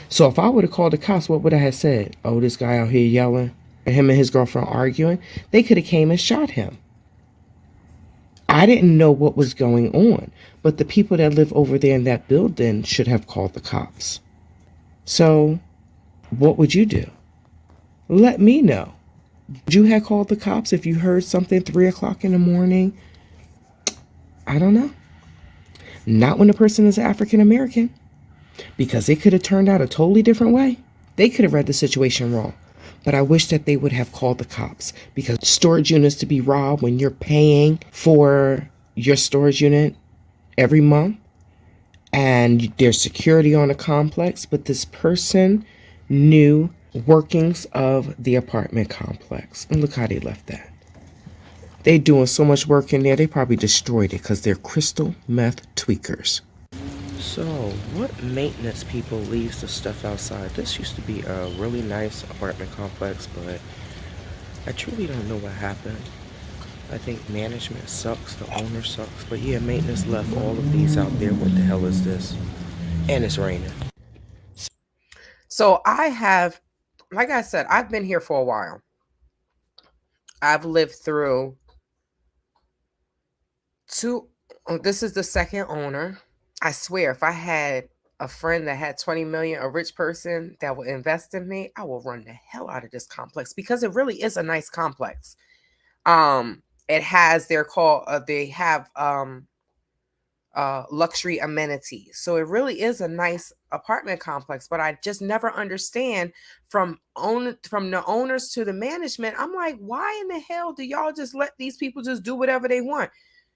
So if I would have called the cops, what would I have said? Oh, this guy out here yelling, and him and his girlfriend arguing. They could have came and shot him. I didn't know what was going on, but the people that live over there in that building should have called the cops. So what would you do? Let me know. Would you have called the cops if you heard something 3 o'clock in the morning? I don't know. Not when the person is African American, because it could have turned out a totally different way. They could have read the situation wrong. But I wish that they would have called the cops, because storage units to be robbed when you're paying for your storage unit every month and there's security on a complex, but this person knew workings of the apartment complex. And look how they left that. They doing so much work in there, they probably destroyed it because they're crystal meth tweakers. So, what maintenance people leaves the stuff outside? This used to be a really nice apartment complex, but I truly don't know what happened. I think management sucks, the owner sucks, but yeah, maintenance left all of these out there. What the hell is this? And it's raining. So I have, like I said, I've been here for a while. I've lived through this is the second owner. I swear, if I had a friend that had 20 million, a rich person that would invest in me, I will run the hell out of this complex because it really is a nice complex. It has they have luxury amenities. So it really is a nice apartment complex, but I just never understand from the owners to the management. I'm like, why in the hell do y'all just let these people just do whatever they want?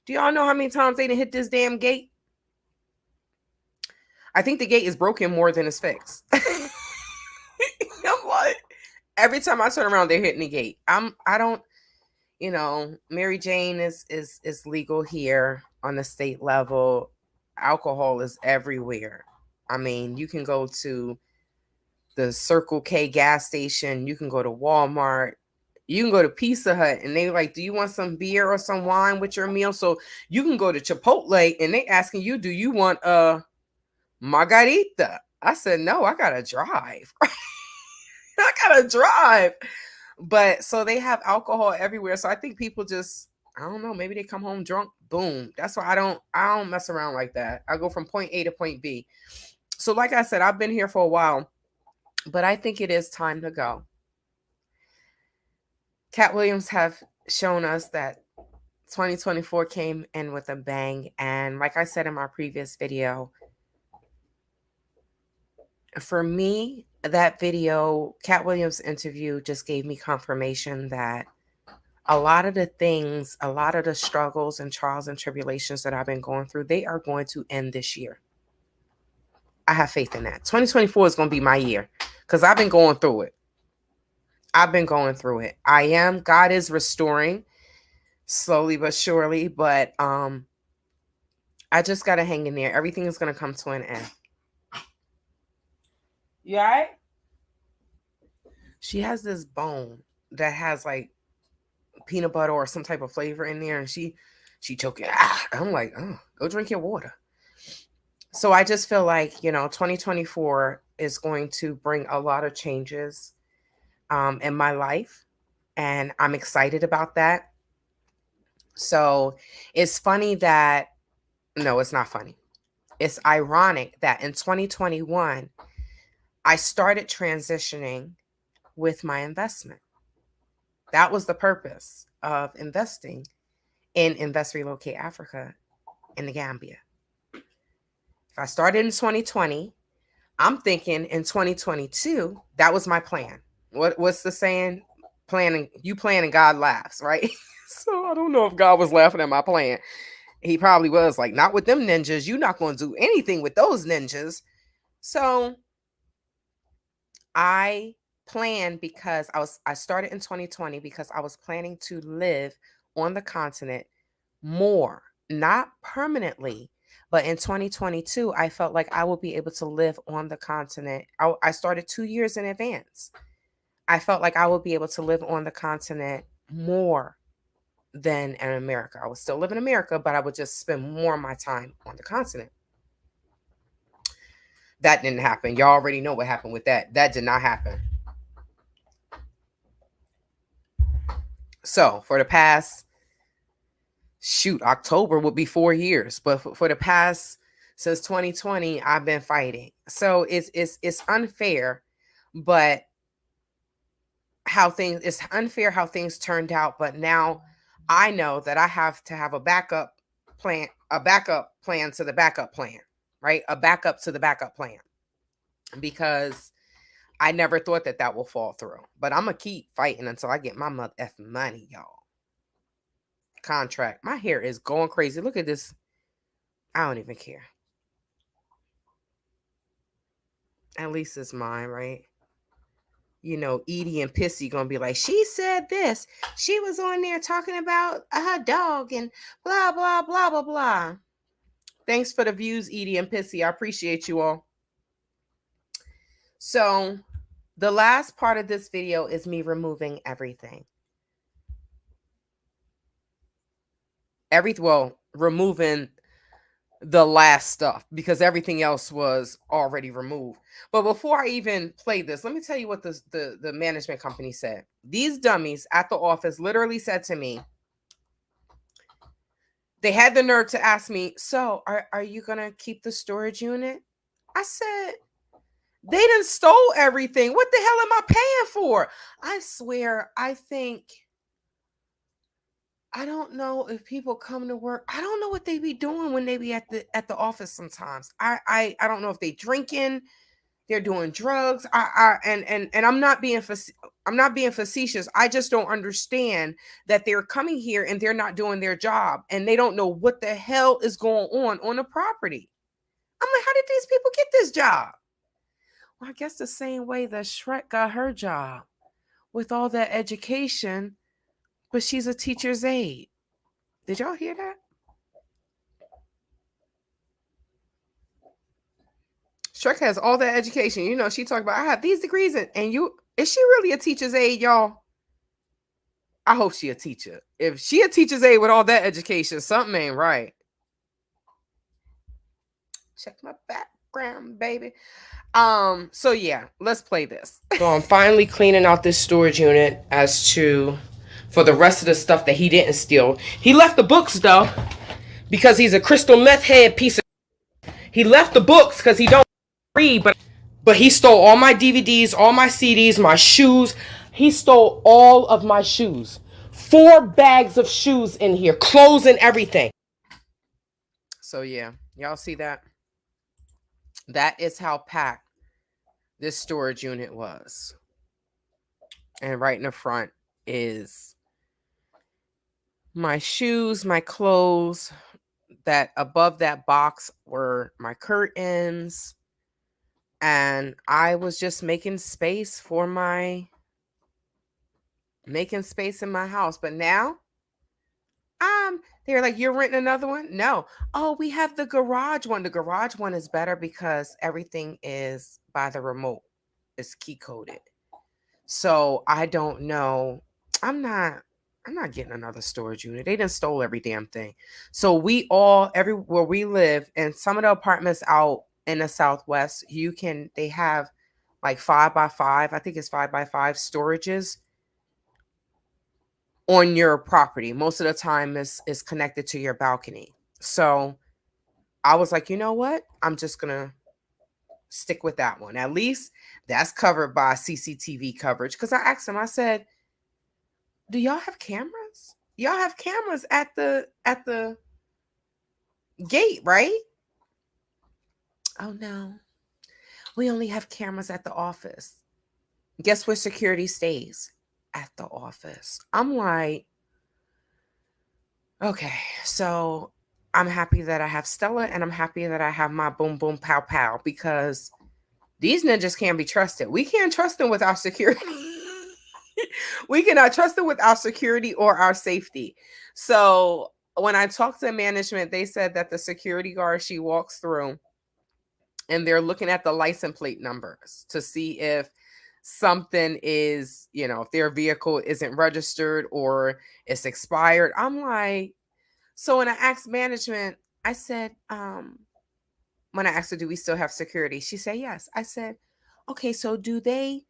Do y'all know how many times they done hit this damn gate? I think the gate is broken more than it's fixed. I'm like, every time I turn around, they're hitting the gate. I don't, Mary Jane is legal here on the state level. Alcohol is everywhere. I mean, you can go to the Circle K gas station, you can go to Walmart. You can go to Pizza Hut and they like, do you want some beer or some wine with your meal? So you can go to Chipotle and they asking you, do you want a margarita? I said, no, I gotta drive. I gotta drive. But so they have alcohol everywhere. So I think people just, I don't know, maybe they come home drunk. Boom. That's why I don't mess around like that. I go from point A to point B. So like I said, I've been here for a while, but I think it is time to go. Cat Williams have shown us that 2024 came in with a bang. And like I said in my previous video, for me, that video, Cat Williams' interview, just gave me confirmation that a lot of the things, a lot of the struggles and trials and tribulations that I've been going through, they are going to end this year. I have faith in that. 2024 is going to be my year because I've been going through it. I've been going through it. God is restoring slowly but surely, but I just got to hang in there. Everything is going to come to an end. You all right? She has this bone that has like peanut butter or some type of flavor in there, and she choking. I'm like, oh, go drink your water. So I just feel like, 2024 is going to bring a lot of changes in my life, and I'm excited about that. So it's funny that, no, it's not funny. It's ironic that in 2021, I started transitioning with my investment. That was the purpose of investing in Invest Relocate Africa in the Gambia. If I started in 2020, I'm thinking in 2022, that was my plan. What's the saying? You plan and God laughs, right? So I don't know if God was laughing at my plan. He probably was like, not with them ninjas. You're not going to do anything with those ninjas. So I planned because I started in 2020 because I was planning to live on the continent more, not permanently, but in 2022, I felt like I would be able to live on the continent. I started 2 years in advance. I felt like I would be able to live on the continent more than in America. I would still live in America, but I would just spend more of my time on the continent. That didn't happen. Y'all already know what happened with that. That did not happen. So for the past, October would be 4 years, but for the past, since 2020, I've been fighting. So it's unfair, but it's unfair how things turned out. But now I know that I have to have a backup plan to the backup plan, right? A backup to the backup plan, because I never thought that will fall through. But I'm going to keep fighting until I get my mother effing money, y'all. Contract. My hair is going crazy. Look at this. I don't even care. At least it's mine, right? Edie and Pissy gonna be like, she said this. She was on there talking about her dog and blah, blah, blah, blah, blah. Thanks for the views, Edie and Pissy. I appreciate you all. So the last part of this video is me removing everything. Removing the last stuff because everything else was already removed. But before I even play this, let me tell you what the management company said. These dummies at the office literally said to me, they had the nerve to ask me, so are you gonna keep the storage unit? I said, they done stole everything. What the hell am I paying for? I swear, I don't know if people come to work. I don't know what they be doing when they be at the office sometimes. I don't know if they drinking, they're doing drugs. And I'm not being facetious. I just don't understand that they're coming here and they're not doing their job and they don't know what the hell is going on the property. I'm like, how did these people get this job? Well, I guess the same way that Shrek got her job with all that education, but she's a teacher's aide. Did y'all hear that? Shrek has all that education. She talked about, I have these degrees, and is she really a teacher's aide, y'all? I hope she a teacher. If she a teacher's aide with all that education, something ain't right. Check my background, baby. So yeah, let's play this. So I'm finally cleaning out this storage unit as to for the rest of the stuff that he didn't steal. He left the books though, because he's a crystal meth head piece of. He left the books because he don't read, but he stole all my DVDs, all my CDs, my shoes. He stole all of my shoes. 4 bags of shoes in here, clothes and everything. So yeah, y'all see that? That is how packed this storage unit was. And right in the front is my shoes, my clothes. That above that box were my curtains. And I was just making space in my house. But now, they're like, you're renting another one? No. Oh, we have the garage one. The garage one is better because everything is by the remote. It's key coded. So I don't know. I'm not getting another storage unit. They done stole every damn thing. So everywhere we live, and some of the apartments out in the Southwest, they have like 5x5. I think it's 5x5 storages on your property. Most of the time is connected to your balcony. So I was like, you know what? I'm just gonna stick with that one. At least that's covered by CCTV coverage. Because I asked him, I said, do y'all have cameras? Y'all have cameras at the gate, right? Oh no. We only have cameras at the office. Guess where security stays? At the office. I'm like, okay, so I'm happy that I have Stella and I'm happy that I have my boom boom pow pow, because these ninjas can't be trusted. We can't trust them with our security. We cannot trust them with our security or our safety. So when I talked to management, they said that the security guard, she walks through and they're looking at the license plate numbers to see if something is, if their vehicle isn't registered or it's expired. I'm like, so when I asked management, I said, when I asked her, do we still have security? She said, yes. I said, okay, so do they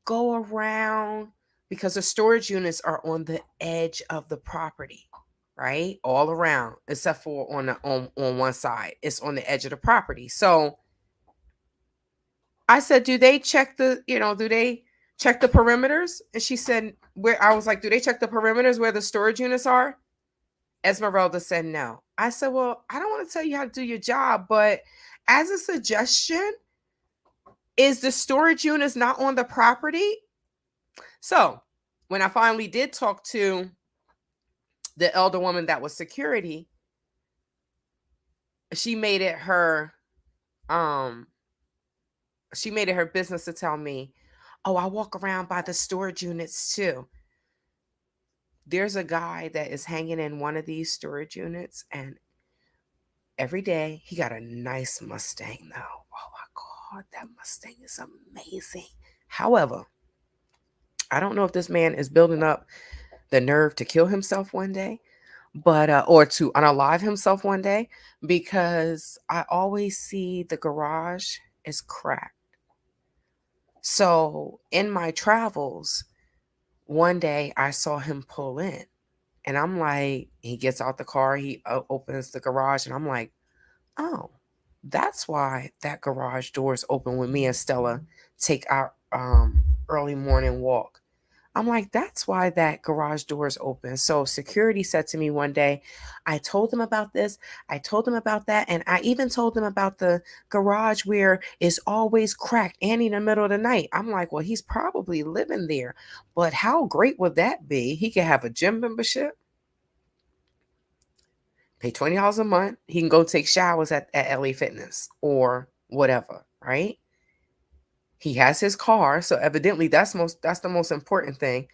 go around, because the storage units are on the edge of the property, right? All around, except for on one side. It's on the edge of the property. So I said, do they check the perimeters? And she said, I was like, do they check the perimeters where the storage units are? Esmeralda said no. I said, well, I don't want to tell you how to do your job, but as a suggestion, is the storage units not on the property? So when I finally did talk to the elder woman that was security, she made it her business to tell me, oh, I walk around by the storage units too. There's a guy that is hanging in one of these storage units, and every day he got a nice Mustang though. Oh my God, that Mustang is amazing. However, I don't know if this man is building up the nerve to kill himself one day, but or to unalive himself one day, because I always see the garage is cracked. So in my travels, one day I saw him pull in, and I'm like, he gets out the car, he opens the garage, and I'm like, oh, that's why that garage door is open when me and Stella take our early morning walk. I'm like, that's why that garage door is open. So security said to me one day, I told them about this, I told them about that, and I even told them about the garage where it's always cracked and in the middle of the night. I'm like, well, he's probably living there, but how great would that be? He could have a gym membership, pay $20 a month. He can go take showers at LA Fitness or whatever, right? He has his car, so evidently that's the most important thing.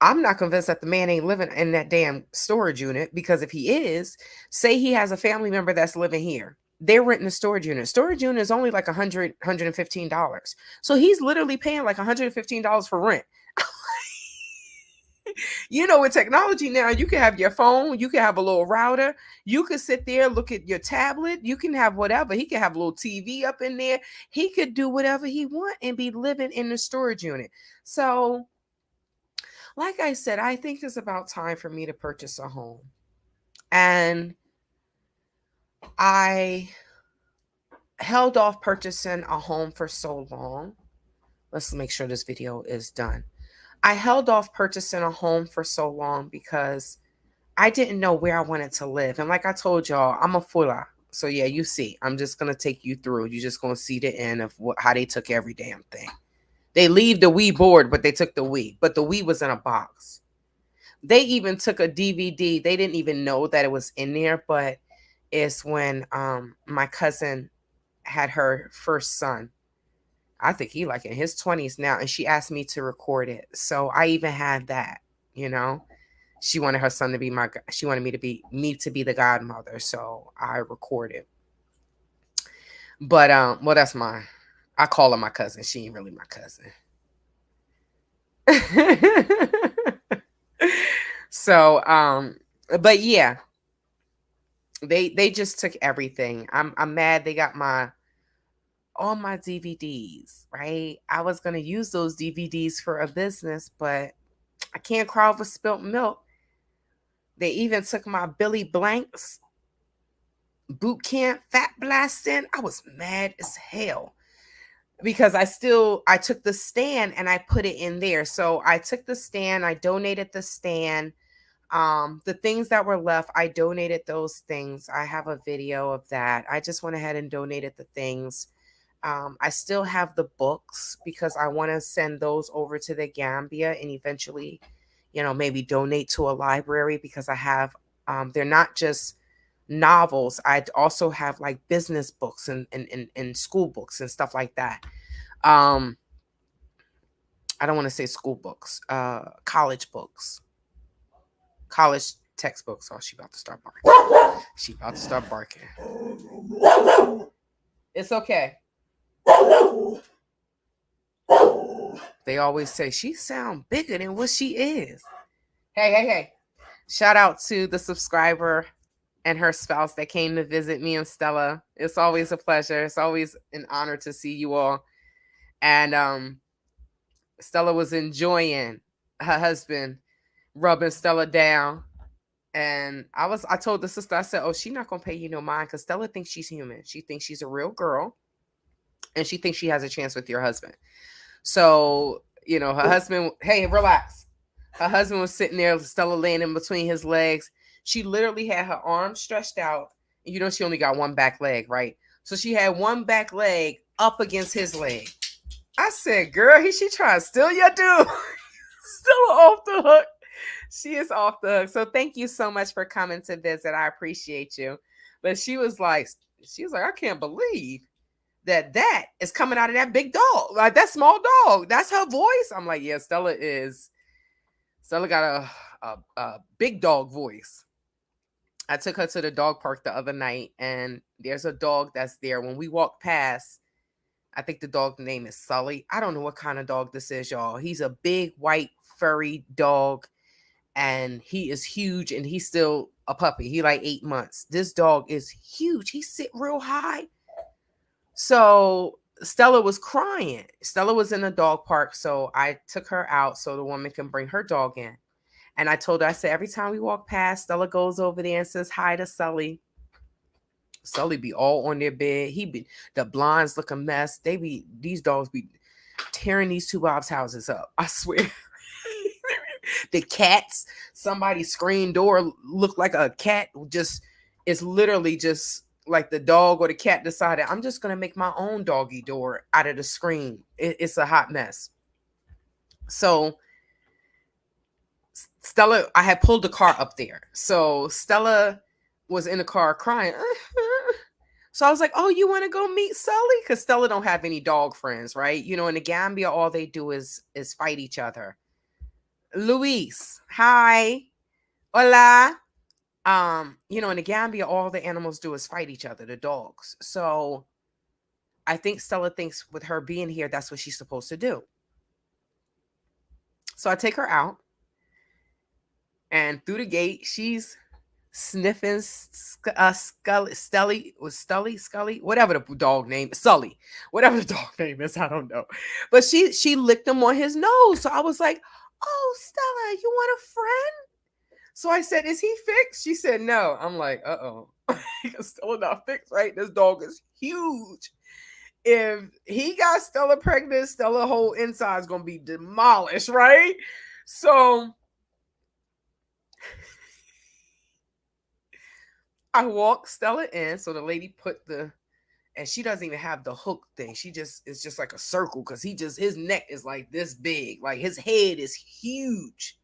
I'm not convinced that the man ain't living in that damn storage unit, because if he is, say he has a family member that's living here, they're renting a storage unit. Storage unit is only like $115. So he's literally paying like $115 for rent. You know, with technology now, you can have your phone, you can have a little router, you could sit there, look at your tablet, you can have whatever. He could have a little TV up in there. He could do whatever he want and be living in the storage unit. So, like I said, I think it's about time for me to purchase a home. And I held off purchasing a home for so long. Let's make sure this video is done. I held off purchasing a home for so long because I didn't know where I wanted to live. And like I told y'all, I'm a fuller. So yeah, you see, I'm just going to take you through. You're just going to see the end of how they took every damn thing. They leave the Wii board, but they took the Wii. But the Wii was in a box. They even took a DVD. They didn't even know that it was in there, but it's when my cousin had her first son. I think he like in his 20s now, and she asked me to record it. So I even had that, you know. She wanted her son to be she wanted me to be the godmother, so I recorded. But well, that's I call her my cousin. She ain't really my cousin. So but yeah, they just took everything. I'm mad they got all my DVDs, right? I was gonna use those DVDs for a business, but I can't cry over spilt milk. They even took my Billy Blanks boot camp fat blasting. I was mad as hell because I took the stand and I put it in there. So I took the stand, I donated the stand. The things that were left, I donated those things. I have a video of that. I just went ahead and donated the things. I still have the books because I want to send those over to the Gambia and eventually, you know, maybe donate to a library because I have, they're not just novels. I also have like business books and school books and stuff like that. I don't want to say school books, college books, college textbooks. Oh, she about to start barking. She about to start barking. It's okay. They always say she sound bigger than what she is. Hey. Shout out to the subscriber and her spouse that came to visit me and Stella. It's always a pleasure. It's always an honor to see you all. And Stella was enjoying her husband rubbing Stella down. And I told the sister, I said, oh, she's not gonna pay you no mind because Stella thinks she's human. She thinks she's a real girl. And she thinks she has a chance with your husband. So, you know, her husband, hey, relax. Her husband was sitting there, Stella laying in between his legs. She literally had her arms stretched out. You know, she only got one back leg, right? So she had one back leg up against his leg. I said, girl, she trying to steal your dude. Stella off the hook. She is off the hook. So thank you so much for coming to visit. I appreciate you. But she was like, I can't believe that is coming out of that big dog, like that small dog. That's her voice. I'm like, yeah, Stella got a big dog voice. I took her to the dog park the other night, and there's a dog that's there. When we walk past, I think the dog's name is Sully. I don't know what kind of dog this is, y'all. He's a big, white, furry dog, and he is huge, and he's still a puppy. He like 8 months. This dog is huge. He sit real high. So Stella was crying. Stella was in the dog park, so I took her out so the woman can bring her dog in. And I told her, I said, every time we walk past, Stella goes over there and says hi to Sully. Sully be all on their bed. The blinds look a mess. These dogs be tearing these two Bob's houses up. I swear. The cats, somebody's screen door looked like a cat. It's literally just like the dog or the cat decided, I'm just going to make my own doggy door out of the screen. It's a hot mess. So Stella, I had pulled the car up there. So Stella was in the car crying. So I was like, oh, you want to go meet Sully? Because Stella don't have any dog friends, right? You know, in the Gambia, all they do is fight each other. Luis, hi. Hola. You know, in the Gambia, all the animals do is fight each other, the dogs. So I think Stella thinks with her being here, that's what she's supposed to do. So I take her out And through the gate, she's sniffing Scully, whatever the dog name, Sully, whatever the dog name is, I don't know. But she licked him on his nose. So I was like, "Oh, Stella, you want a friend?" So I said, "Is he fixed?" She said, "No." I'm like, "Uh-oh." Stella not fixed, right? This dog is huge. If he got Stella pregnant, Stella whole inside is gonna be demolished, right? So I walked Stella in. So the lady put and she doesn't even have the hook thing. She just, it's just like a circle because his neck is like this big. Like his head is huge.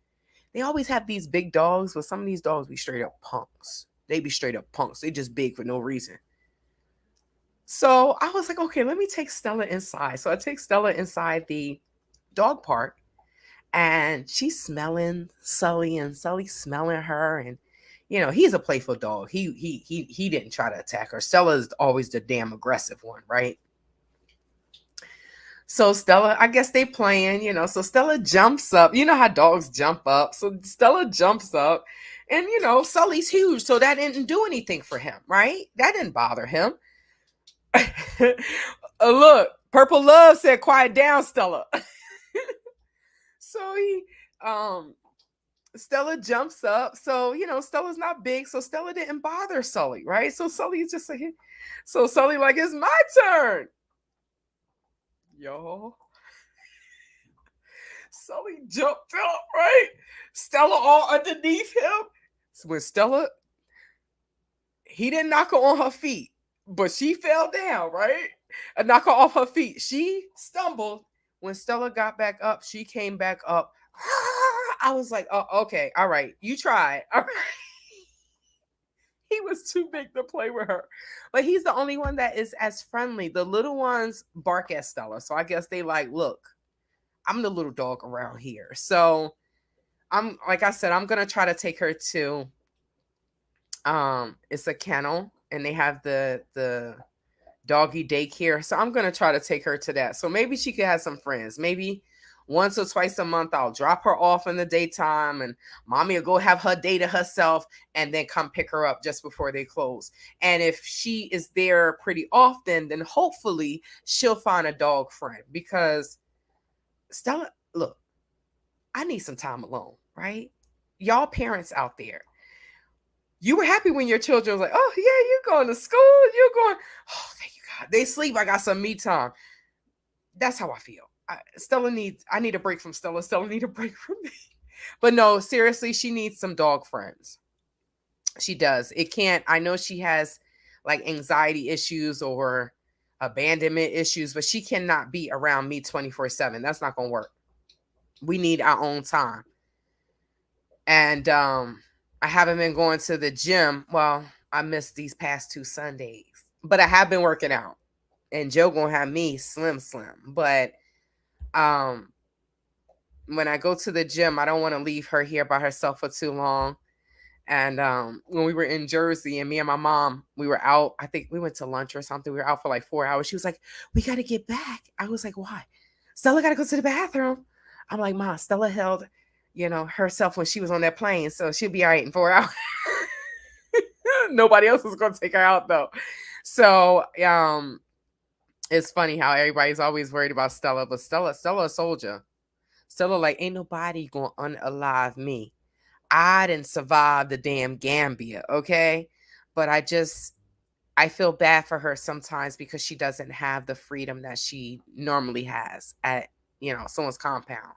They always have these big dogs, but some of these dogs be straight up punks. They be straight up punks. They just big for no reason. So I was like, okay, let me take Stella inside. So I take Stella inside the dog park, and she's smelling Sully, and Sully's smelling her. And he's a playful dog. He didn't try to attack her. Stella's always the damn aggressive one, right? So Stella, I guess they playing, so Stella jumps up. You know how dogs jump up. So Stella jumps up, and Sully's huge, so that didn't do anything for him, right? That didn't bother him. Look, Purple Love said, "Quiet down, Stella." So Stella jumps up. So, Stella's not big, so Stella didn't bother Sully, right? So Sully's just like, so Sully like, "It's my turn." Yo. Sully jumped up, right? Stella all underneath him. So when Stella, he didn't knock her on her feet, but she fell down, right? And knock her off her feet. She stumbled. When Stella got back up, she came back up. I was like, "Oh, okay, all right, you try." All right. He was too big to play with her. But he's the only one that is as friendly. The little ones bark at Stella. So I guess they like, "Look, I'm the little dog around here." So I'm, like I said, I'm gonna try to take her to it's a kennel, and they have the doggy daycare. So I'm gonna try to take her to that. So maybe she could have some friends. Maybe once or twice a month I'll drop her off in the daytime, and mommy will go have her day to herself, and then come pick her up just before they close. And if she is there pretty often, then hopefully she'll find a dog friend, because Stella, look, I need some time alone, right? Y'all parents out there, you were happy when your children was like, "Oh yeah, you're going to school, you're going, oh thank you God, they sleep, I got some me time." That's how I feel. I need a break from Stella. Stella need a break from me. But no, seriously, she needs some dog friends. She does. It can't, I know she has like anxiety issues or abandonment issues, but she cannot be around me 24/7. That's not gonna work. We need our own time. And I haven't been going to the gym. Well, I missed these past 2 Sundays, but I have been working out. And Joe gonna have me slim. But when I go to the gym, I don't want to leave her here by herself for too long. And when we were in Jersey, and me and my mom, we were out, I think we went to lunch or something. We were out for like 4 hours. She was like, "We got to get back." I was like, "Why?" "Stella got to go to the bathroom." I'm like, "Ma, Stella held, herself when she was on that plane, so she'll be all right in 4 hours." Nobody else is going to take her out though. So it's funny how everybody's always worried about Stella, but Stella a soldier. Stella like, ain't nobody gonna unalive me. I didn't survive the damn Gambia, okay? But I feel bad for her sometimes because she doesn't have the freedom that she normally has at, someone's compound.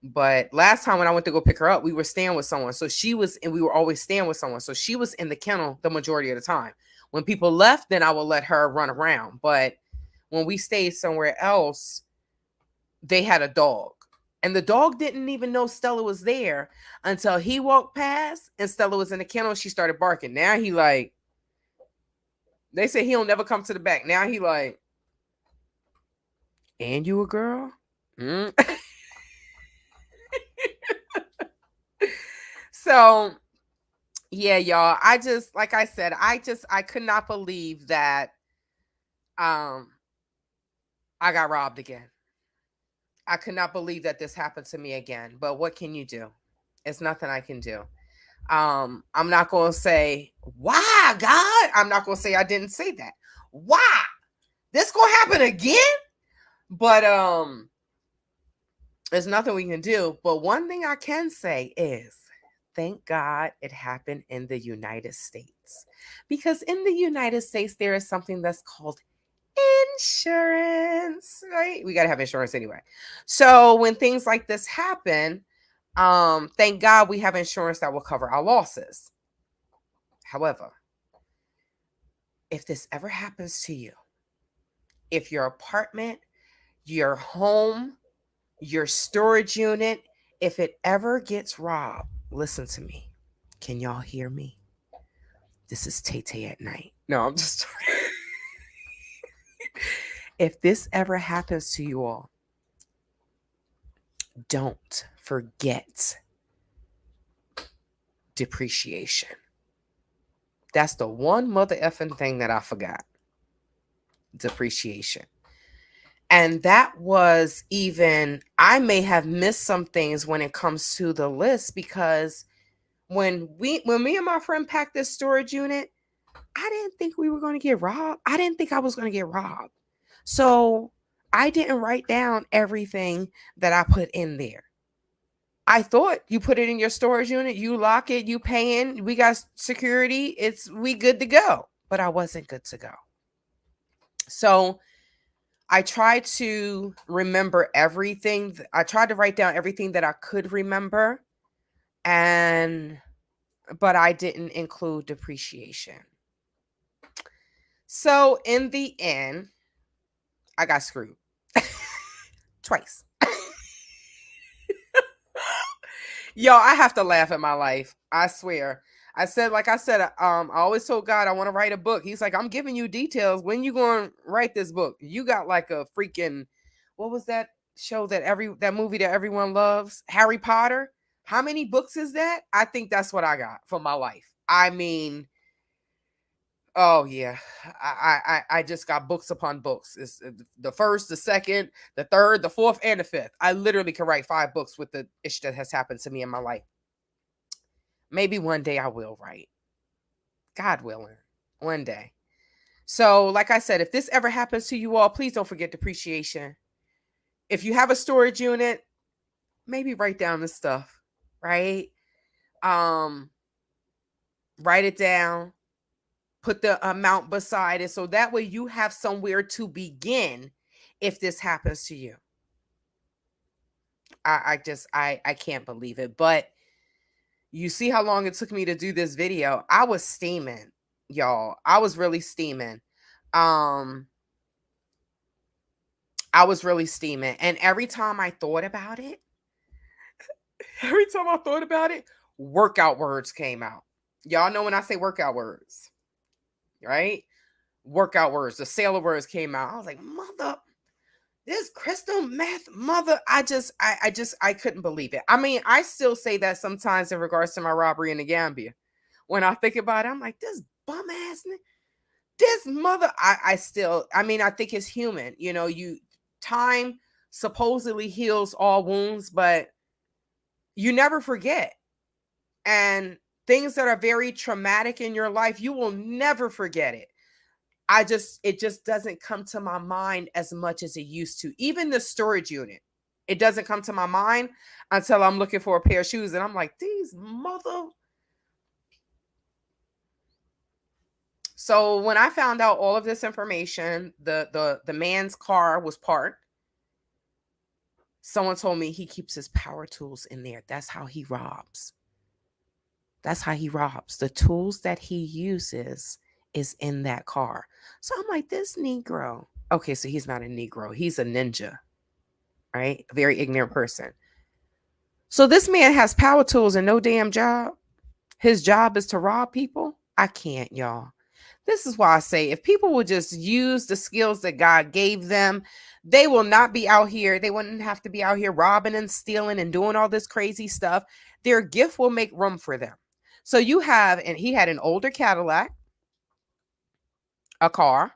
But last time when I went to go pick her up, we were staying with someone. So we were always staying with someone. So she was in the kennel the majority of the time. When people left, then I would let her run around. But when we stayed somewhere else, they had a dog. And the dog didn't even know Stella was there until he walked past and Stella was in the kennel. She started barking. Now he like, they say he don't never come to the back. Now he like, "And you a girl?" Mm. So yeah, y'all. I just, like I said, I could not believe that I got robbed again. I could not believe that this happened to me again. But what can you do? It's nothing I can do. I'm not going to say, why, God? I'm not going to say I didn't say that. Why? This going to happen again? But there's nothing we can do. But one thing I can say is, thank God it happened in the United States. Because in the United States, there is something that's called insurance, right? We got to have insurance anyway. So when things like this happen, thank God we have insurance that will cover our losses. However, if this ever happens to you, if your apartment, your home, your storage unit, if it ever gets robbed, listen to me. Can y'all hear me? This is Tay Tay at night. No, I'm just if this ever happens to you all, don't forget depreciation. That's the one mother effing thing that I forgot. Depreciation. And that was even, I may have missed some things when it comes to the list, because when me and my friend packed this storage unit, I didn't think we were going to get robbed. I didn't think I was going to get robbed. So I didn't write down everything that I put in there. I thought you put it in your storage unit, you lock it, you paying, we got security, we good to go. But I wasn't good to go. So I tried to remember everything. I tried to write down everything that I could remember, but I didn't include depreciation. So in the end, I got screwed twice. Yo, I have to laugh at my life. I swear. I said, I always told God I want to write a book. He's like, I'm giving you details. When you going to write this book? You got like a freaking, what was that show that movie that everyone loves? Harry Potter. How many books is that? I think that's what I got for my life. I mean, oh yeah, I just got books upon books. It's the first, the second, the third, the fourth, and the fifth. I literally can write 5 books with the issue that has happened to me in my life. Maybe one day I will write. God willing, one day. So, like I said, if this ever happens to you all, please don't forget depreciation. If you have a storage unit, maybe write down the stuff, right? Write it down. Put the amount beside it, so that way you have somewhere to begin if this happens to you. I can't believe it. But you see how long it took me to do this video. I was steaming, y'all. I was really steaming. I was really steaming. And every time I thought about it, workout words came out. Y'all know when I say workout words, right? Workout words, the sailor words came out. I was like, mother, this crystal meth, mother. I couldn't believe it. I mean, I still say that sometimes in regards to my robbery in the Gambia. When I think about it, I'm like, this bum ass, this mother. I think it's human. You know, time supposedly heals all wounds, but you never forget. And things that are very traumatic in your life, you will never forget it. It just doesn't come to my mind as much as it used to. Even the storage unit, it doesn't come to my mind until I'm looking for a pair of shoes and I'm like, these mother. So when I found out all of this information, the man's car was parked. Someone told me he keeps his power tools in there. That's how he robs. The tools that he uses is in that car. So I'm like, this Negro. Okay, so he's not a Negro. He's a ninja, right? A very ignorant person. So this man has power tools and no damn job. His job is to rob people. I can't, y'all. This is why I say if people would just use the skills that God gave them, they will not be out here. They wouldn't have to be out here robbing and stealing and doing all this crazy stuff. Their gift will make room for them. So and he had an older Cadillac, a car.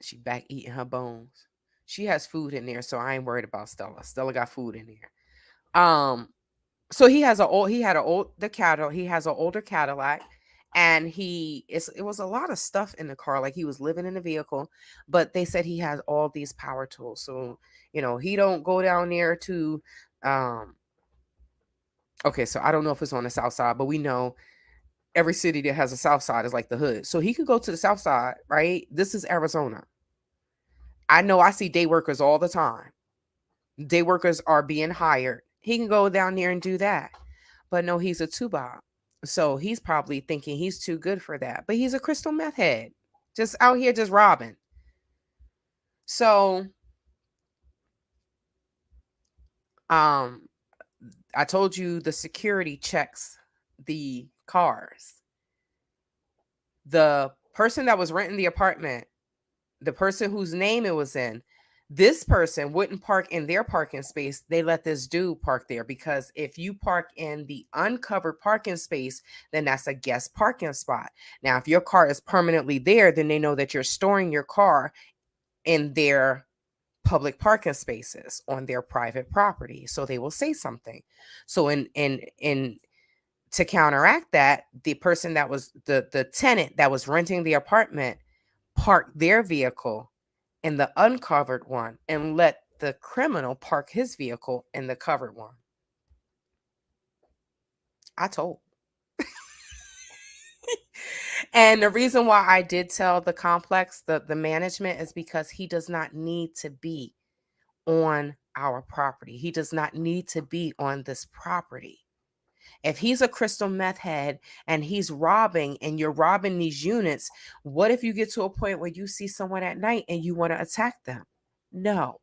She back eating her bones. She has food in there, so I ain't worried about Stella. Stella got food in there. Um, so he has he has an older Cadillac, and it was a lot of stuff in the car, like he was living in the vehicle, but they said he has all these power tools. So, he don't go down there to um okay, so I don't know if it's on the south side, but we know every city that has a south side is like the hood. So he could go to the south side, right? This is Arizona. I know I see day workers all the time. Day workers are being hired. He can go down there and do that. But no, he's a tuba. So he's probably thinking he's too good for that. But he's a crystal meth head. Just out here just robbing. So um I told you the security checks the cars. The person that was renting the apartment, the person whose name it was in, this person wouldn't park in their parking space. They let this dude park there, because if you park in the uncovered parking space, then that's a guest parking spot. Now, if your car is permanently there, then they know that you're storing your car in their public parking spaces on their private property. So they will say something. So in to counteract that, the person that was the tenant that was renting the apartment parked their vehicle in the uncovered one and let the criminal park his vehicle in the covered one. I told. And the reason why I did tell the complex, the management, is because he does not need to be on our property. He does not need to be on this property. If he's a crystal meth head and he's robbing and you're robbing these units, what if you get to a point where you see someone at night and you want to attack them? No.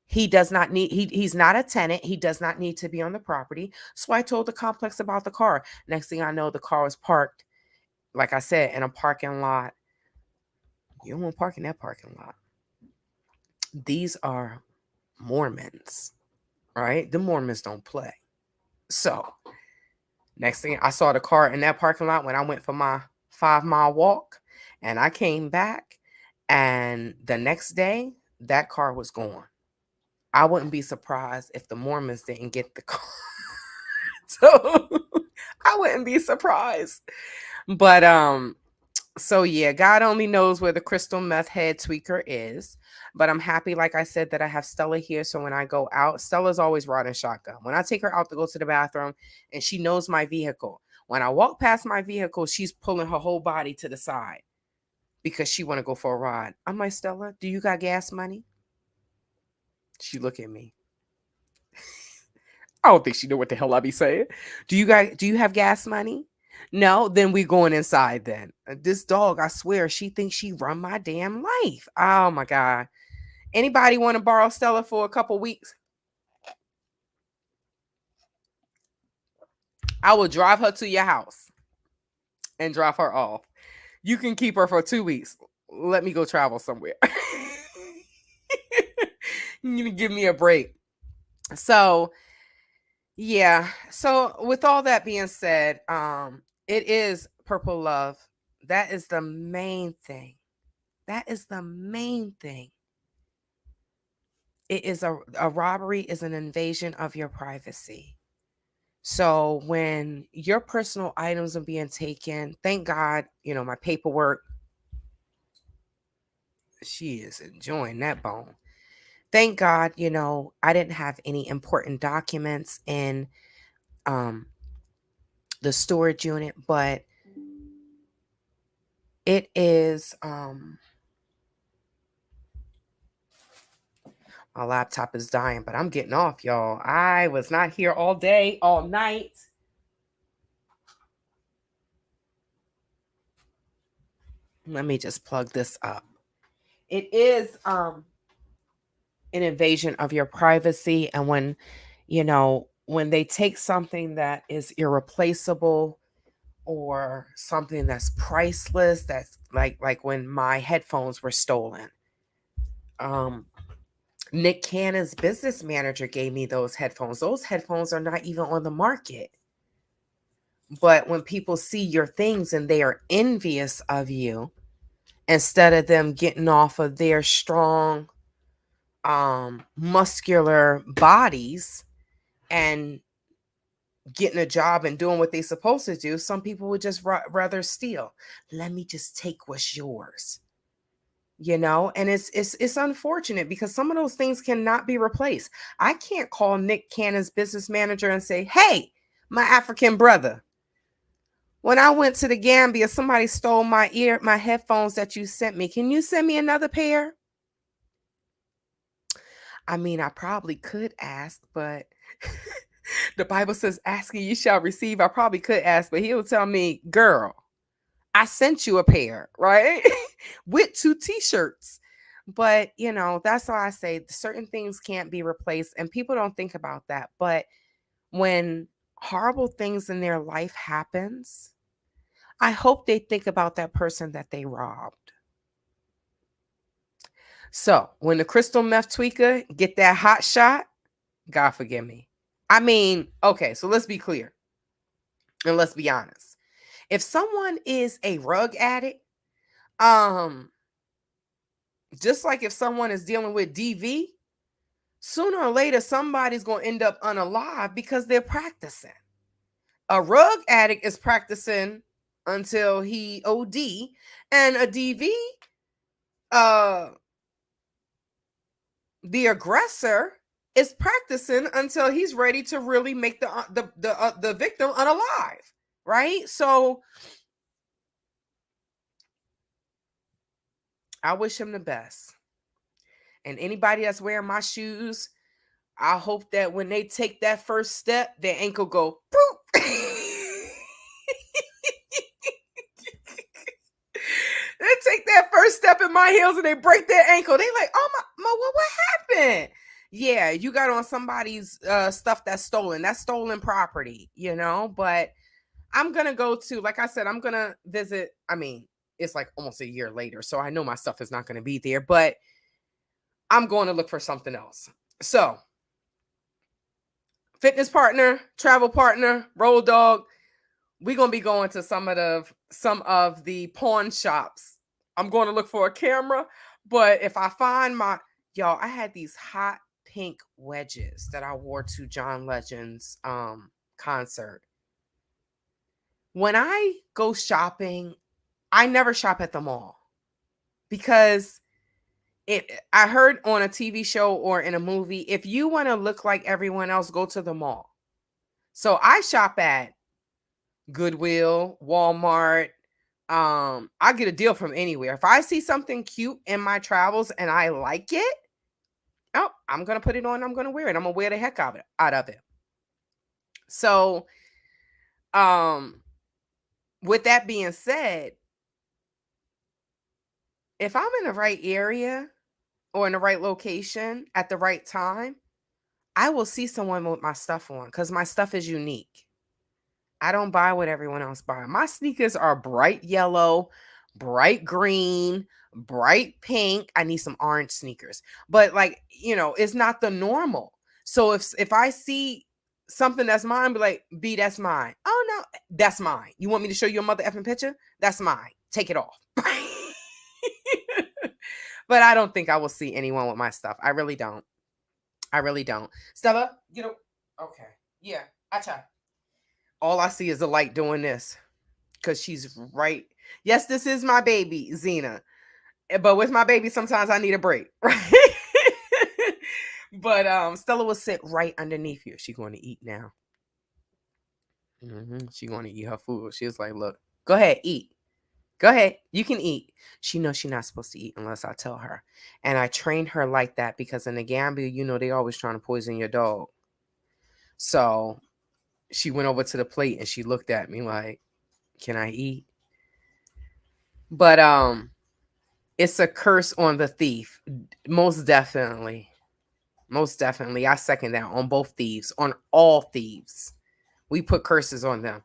He does not need, he's not a tenant. He does not need to be on the property. So I told the complex about the car. Next thing I know, the car was parked, like I said, in a parking lot. You don't want to park in that parking lot. These are Mormons, right? The Mormons don't play. So next thing, I saw the car in that parking lot when I went for my 5-mile walk, and I came back, and the next day that car was gone. I wouldn't be surprised if the Mormons didn't get the car. So I wouldn't be surprised. But so yeah, God only knows where the crystal meth head tweaker is. But I'm happy, like I said, that I have Stella here. So when I go out, Stella's always riding shotgun. When I take her out to go to the bathroom, and she knows my vehicle. When I walk past my vehicle, she's pulling her whole body to the side because she want to go for a ride. I'm like, Stella, do you got gas money? She look at me. I don't think she know what the hell I be saying. Do you have gas money? No, then we going inside then. This dog, I swear, she thinks she run my damn life. Oh my God. Anybody want to borrow Stella for a couple weeks? I will drive her to your house and drop her off. You can keep her for 2 weeks. Let me go travel somewhere. You need to give me a break. So yeah. So with all that being said, it is purple love. That is the main thing. That is the main thing. It is a robbery is an invasion of your privacy. So when your personal items are being taken, thank God, my paperwork, she is enjoying that bone. Thank God, I didn't have any important documents in the storage unit, but it is my laptop is dying, but I'm getting off, y'all. I was not here all day, all night. Let me just plug this up. It is an invasion of your privacy, and when they take something that is irreplaceable or something that's priceless, that's like when my headphones were stolen. Nick Cannon's business manager gave me those headphones. Those headphones are not even on the market. But when people see your things and they are envious of you, instead of them getting off of their strong, muscular bodies, and getting a job and doing what they're supposed to do, some people would just rather steal. Let me just take what's yours. And it's unfortunate because some of those things cannot be replaced. I can't call Nick Cannon's business manager and say, hey, my African brother, when I went to the Gambia, somebody stole my headphones that you sent me. Can you send me another pair? I mean, I probably could ask, but the Bible says, asking you shall receive. I probably could ask, but he'll tell me, girl, I sent you a pair, right? With 2 t-shirts. But, that's why I say certain things can't be replaced, and people don't think about that. But when horrible things in their life happens, I hope they think about that person that they robbed. So when the crystal meth tweaker get that hot shot, God forgive me. I mean, okay, so let's be clear and let's be honest. If someone is a rug addict, just like if someone is dealing with DV, sooner or later somebody's going to end up unalive because they're practicing. A rug addict is practicing until he OD, and a DV, the aggressor is practicing until he's ready to really make the victim unalive, right? So I wish him the best. And anybody that's wearing my shoes, I hope that when they take that first step, their ankle go boop. They take that first step in my heels and they break their ankle. They like, oh my, what happened? Yeah, you got on somebody's stuff that's stolen. That's stolen property, But I'm going to go to, like I said, I'm going to visit. I mean, it's like almost a year later, so I know my stuff is not going to be there, but I'm going to look for something else. So, fitness partner, travel partner, road dog, we're going to be going to some of the pawn shops. I'm going to look for a camera, but if I find I had these hot pink wedges that I wore to John Legend's concert. When I go shopping, I never shop at the mall because I heard on a TV show or in a movie, if you want to look like everyone else, go to the mall. So I shop at Goodwill, Walmart. I get a deal from anywhere. If I see something cute in my travels and I like it, I'm going to put it on. I'm going to wear it. I'm going to wear the heck out of it. So, with that being said, if I'm in the right area or in the right location at the right time, I will see someone with my stuff on because my stuff is unique. I don't buy what everyone else buys. My sneakers are bright yellow, bright green, bright pink. I need some orange sneakers. But it's not the normal. So if I see something that's mine, be like, B, that's mine. Oh no, that's mine. You want me to show you a mother effing picture? That's mine. Take it off. But I don't think I will see anyone with my stuff. I really don't. Stella, okay. Yeah, I try. All I see is a light doing this because she's right. Yes, this is my baby, Zena. But with my baby, sometimes I need a break, right? But Stella will sit right underneath you. She's going to eat now. She's going to eat her food. She was like, look, go ahead, eat. Go ahead. You can eat. She knows she's not supposed to eat unless I tell her. And I trained her like that because in the Gambia, they always trying to poison your dog. So she went over to the plate and she looked at me like, can I eat? But it's a curse on the thief. Most definitely. I second that on both thieves, on all thieves. We put curses on them.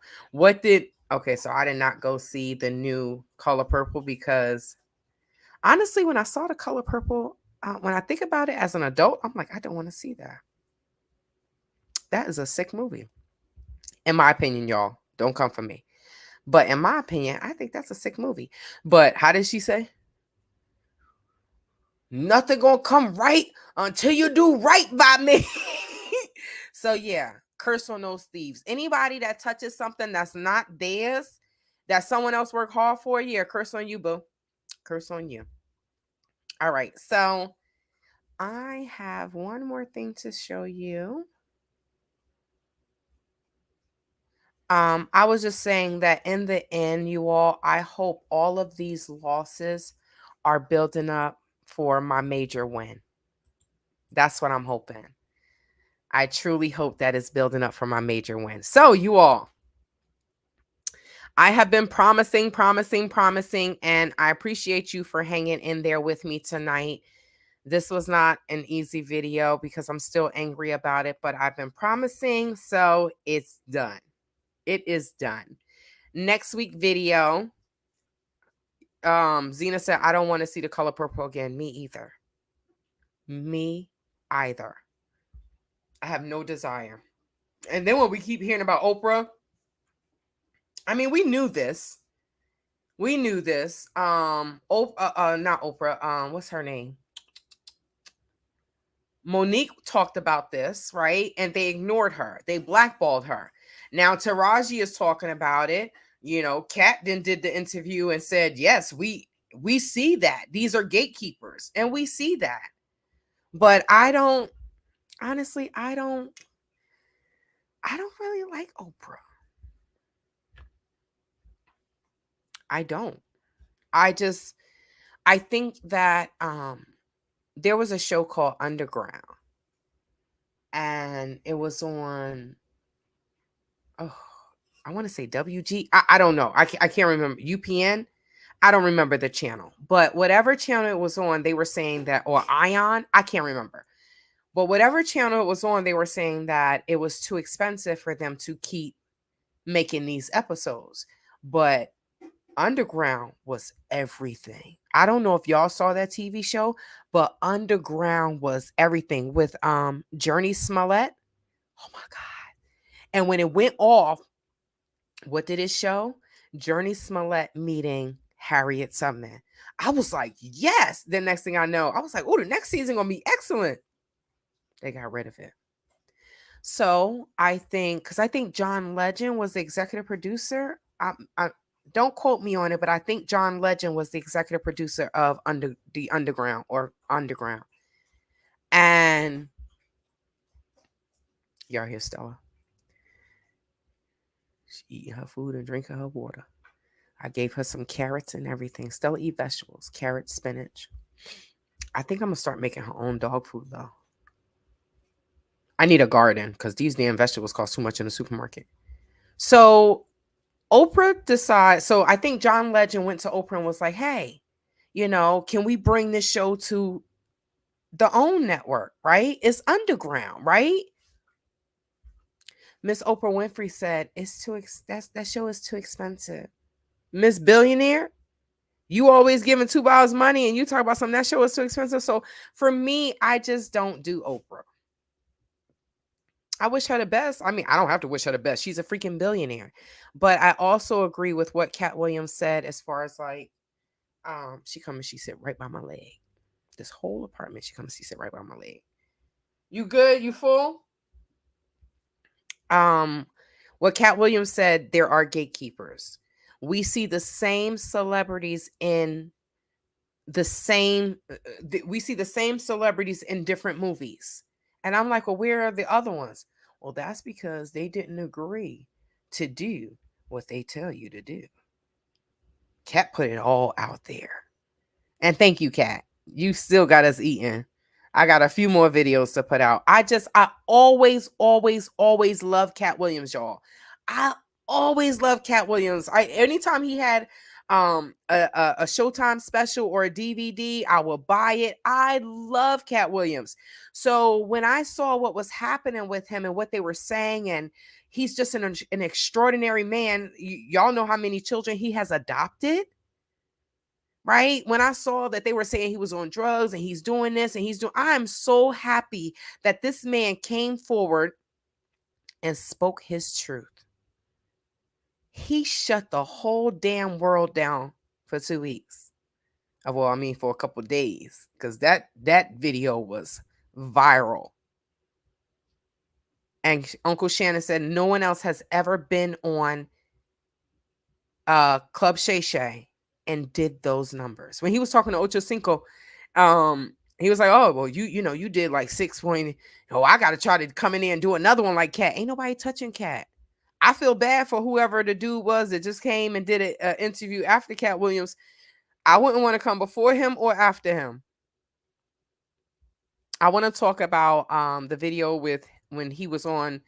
Okay, so I did not go see the new Color Purple because honestly, when I saw the Color Purple, when I think about it as an adult, I'm like, I don't want to see that. That is a sick movie. In my opinion, y'all, don't come for me. But in my opinion, I think that's a sick movie. But how did she say? Nothing gonna come right until you do right by me. So yeah, curse on those thieves. Anybody that touches something that's not theirs, that someone else worked hard for, yeah, curse on you, boo. Curse on you. All right, so I have one more thing to show you. I was just saying that in the end, you all, I hope all of these losses are building up for my major win. That's what I'm hoping. I truly hope that is building up for my major win. So, you all, I have been promising, and I appreciate you for hanging in there with me tonight. This was not an easy video because I'm still angry about it, but I've been promising, so it's done. It is done. Next week video, Zena said, I don't want to see The Color Purple again. Me either. Me either. I have no desire. And then when we keep hearing about Oprah, I mean, we knew this. We knew this. Not Oprah. What's her name? Monique talked about this, right? And they ignored her. They blackballed her. Now Taraji is talking about it. You know, Kat then did the interview and said, yes, we see that. These are gatekeepers, and we see that. But I don't really like Oprah. I don't. I think that there was a show called Underground, and it was on, oh, I want to say WG. I don't know. I can't remember. UPN. I don't remember the channel, but whatever channel it was on, they were saying that, or Ion, I can't remember. But whatever channel it was on, they were saying that it was too expensive for them to keep making these episodes. But Underground was everything. I don't know if y'all saw that TV show, but Underground was everything with Journey Smollett. Oh my God. And when it went off, what did it show? Journey Smollett meeting Harriet Tubman. I was like, yes. The next thing I know, I was like, oh, the next season gonna be excellent. They got rid of it. So I think, because I think John Legend was the executive producer. I don't quote me on it, but I think John Legend was the executive producer of Underground. And y'all hear Stella. She eating her food and drinking her water. I gave her some carrots and everything. Stella eat vegetables, carrots, spinach. I think I'm gonna start making her own dog food though. I need a garden because these damn vegetables cost too much in the supermarket. So Oprah decides. So I think John Legend went to Oprah and was like, hey, can we bring this show to the OWN network, right? It's Underground, right? Miss Oprah Winfrey said, that show is too expensive. Miss Billionaire, you always giving $2 money and you talk about something, that show is too expensive. So for me, I just don't do Oprah. I wish her the best. I mean, I don't have to wish her the best. She's a freaking billionaire. But I also agree with what Cat Williams said as far as like, she come and she sit right by my leg. This whole apartment, she comes, she sit right by my leg. You good? You full? What Cat Williams said, there are gatekeepers. We see the same celebrities in we see the same celebrities in different movies. And I'm like, well, where are the other ones? Well, that's because they didn't agree to do what they tell you to do. Cat put it all out there. And thank you, Cat. You still got us eating. I got a few more videos to put out. I always love Cat Williams, y'all. I always love Cat Williams. Anytime he had a Showtime special or a DVD, I will buy it. I love Cat Williams. So when I saw what was happening with him and what they were saying, and he's just an extraordinary man. Y'all know how many children he has adopted. Right? When I saw that they were saying he was on drugs and he's doing this and I'm so happy that this man came forward and spoke his truth. He shut the whole damn world down for 2 weeks. Well, I mean, for a couple days, because that video was viral. And Uncle Shannon said no one else has ever been on Club Shay Shay and did those numbers. When he was talking to Ocho Cinco, he was like, "Oh, well, you did like 6 point. Oh, I got to try to come in there and do another one like Cat. Ain't nobody touching Cat. I feel bad for whoever the dude was that just came and did an interview after Cat Williams. I wouldn't want to come before him or after him. I want to talk about the video with when he was on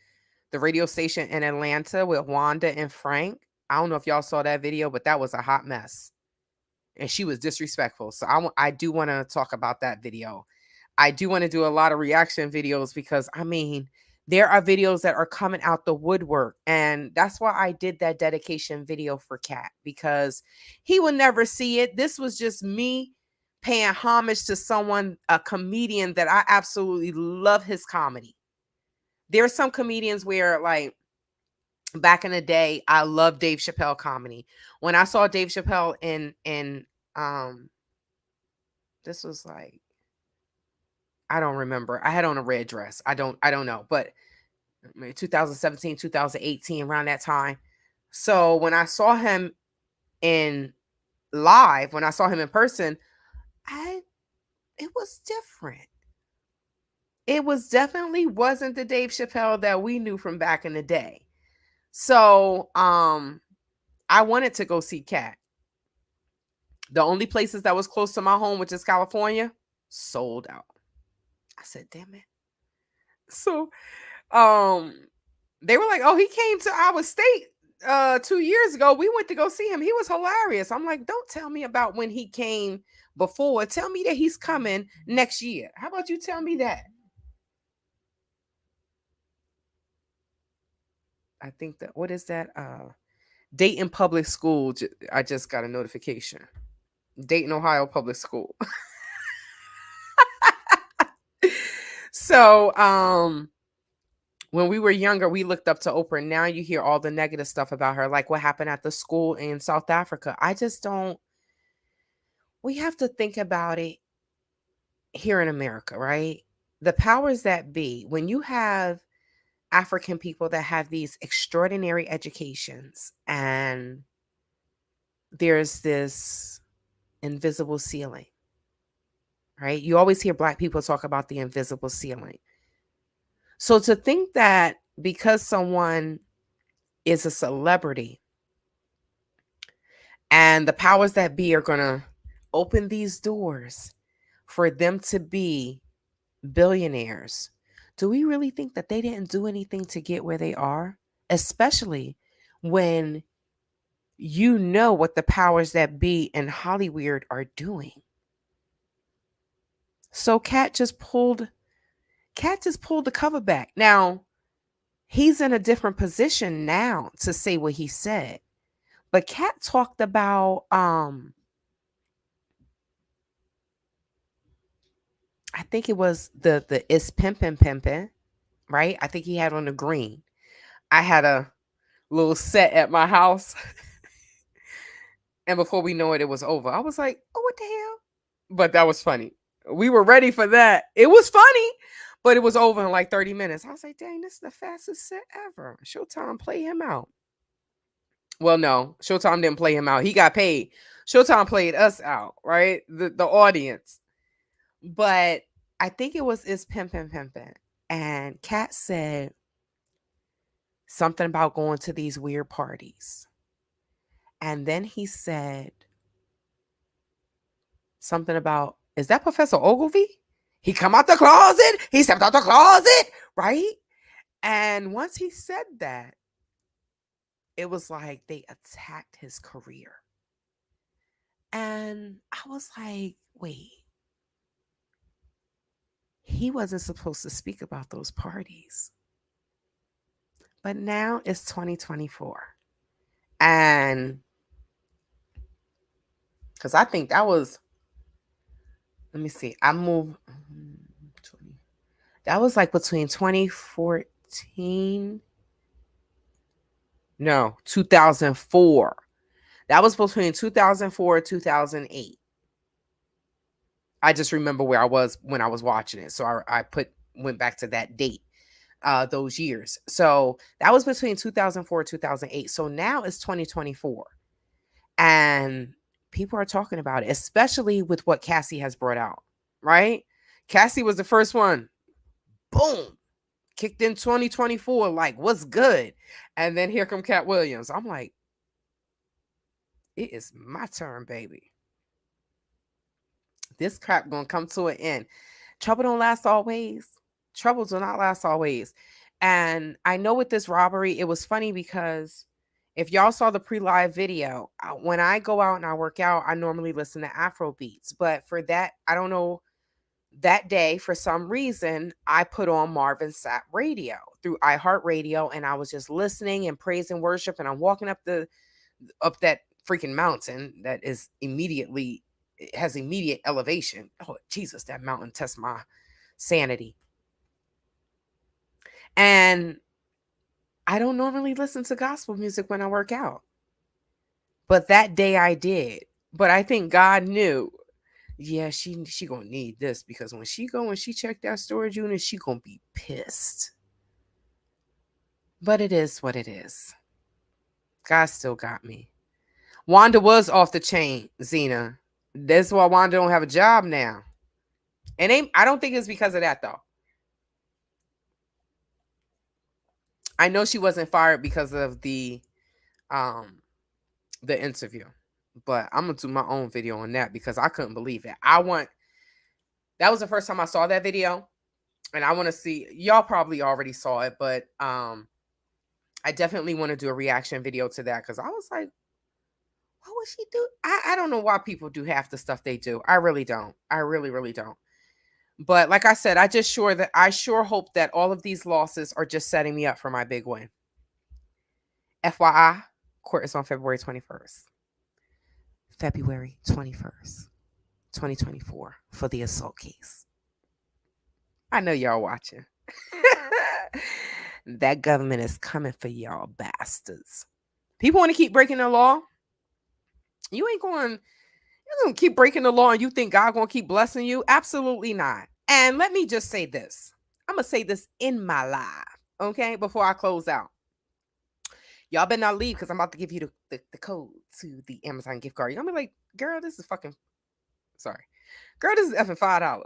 the radio station in Atlanta with Wanda and Frank. I don't know if y'all saw that video, but that was a hot mess. And she was disrespectful. So I do want to talk about that video. I do want to do a lot of reaction videos because, I mean, there are videos that are coming out the woodwork. And that's why I did that dedication video for Cat, because he will never see it. This was just me paying homage to someone, a comedian that I absolutely love his comedy. There are some comedians where, like, back in the day, I loved Dave Chappelle comedy. When I saw Dave Chappelle in this was like, I don't remember. I had on a red dress. I don't know, but 2017, 2018, around that time. So when I saw him in live, when I saw him in person, it was different. It was definitely wasn't the Dave Chappelle that we knew from back in the day. So I wanted to go see Cat. The only places that was close to my home, which is California, sold out. I said, damn it. So they were like, oh, he came to our state 2 years ago. We went to go see him. He was hilarious. I'm like, don't tell me about when he came before. Tell me that he's coming next year. How about you tell me that? I think that, what is that? Dayton Public School. I just got a notification. Dayton, Ohio Public School. So, when we were younger, we looked up to Oprah. Now you hear all the negative stuff about her, like what happened at the school in South Africa. I just don't. We have to think about it here in America, right? The powers that be, when you have African people that have these extraordinary educations and there's this invisible ceiling, right? You always hear Black people talk about the invisible ceiling. So to think that because someone is a celebrity and the powers that be are going to open these doors for them to be billionaires, do we really think that they didn't do anything to get where they are? Especially when you know what the powers that be in Hollywood are doing. So Cat just pulled the cover back. Now, he's in a different position now to say what he said. But Cat talked about I think it was the It's Pimpin', right? I think he had on the green. I had a little set at my house. And before we know it, it was over. I was like, oh, what the hell? But that was funny. We were ready for that. It was funny, but it was over in like 30 minutes. I was like, dang, this is the fastest set ever. Showtime, play him out. Well, no, Showtime didn't play him out. He got paid. Showtime played us out, right? The audience. But I think it was It's Pimpin'. And Cat said something about going to these weird parties. And then he said something about, is that Professor Ogilvy? He come out the closet. He stepped out the closet, right? And once he said that, it was like they attacked his career. And I was like, wait, he wasn't supposed to speak about those parties. But now it's 2024. And because I think that was, let me see, I moved, that was like between 2014, no, 2004. That was between 2004 and 2008. I just remember where I was when I was watching it. So I went back to that date. those years. So that was between 2004 and 2008. So now it's 2024. And people are talking about it, especially with what Cassie has brought out, right? Cassie was the first one. Boom. Kicked in 2024, like, what's good? And then here come Cat Williams. I'm like, it is my turn, baby. This crap gonna come to an end. Trouble don't last always. Trouble do not last always. And I know with this robbery, it was funny because if y'all saw the pre-live video, when I go out and I work out, I normally listen to Afro beats. But for that, I don't know, that day, for some reason, I put on Marvin Sapp radio through iHeartRadio, and I was just listening and praise and worship. And I'm walking up that freaking mountain that is immediately, it has immediate elevation. Oh Jesus, that mountain tests my sanity. And I don't normally listen to gospel music when I work out, but that day I did. But I think God knew, yeah, she gonna need this, because when she check that storage unit, she gonna be pissed. But it is what it is. God still got me. Wanda was off the chain, Zena. That's why Wanda don't have a job now. And I don't think it's because of that though. I know she wasn't fired because of the interview. But I'm gonna do my own video on that because I couldn't believe it. That was the first time I saw that video. And I want to see, y'all probably already saw it, but I definitely want to do a reaction video to that, because I was like, what would she do? I don't know why people do half the stuff they do. I really don't. I really, really don't. But like I said, I sure hope that all of these losses are just setting me up for my big win. FYI, court is on February 21st. February 21st, 2024, for the assault case. I know y'all watching. That government is coming for y'all bastards. People want to keep breaking the law. You're going to keep breaking the law and you think God going to keep blessing you? Absolutely not. And let me just say this. I'm going to say this in my live, okay, before I close out. Y'all better not leave, because I'm about to give you the code to the Amazon gift card. You're going to be like, girl, this is fucking, sorry. Girl, this is effing $5.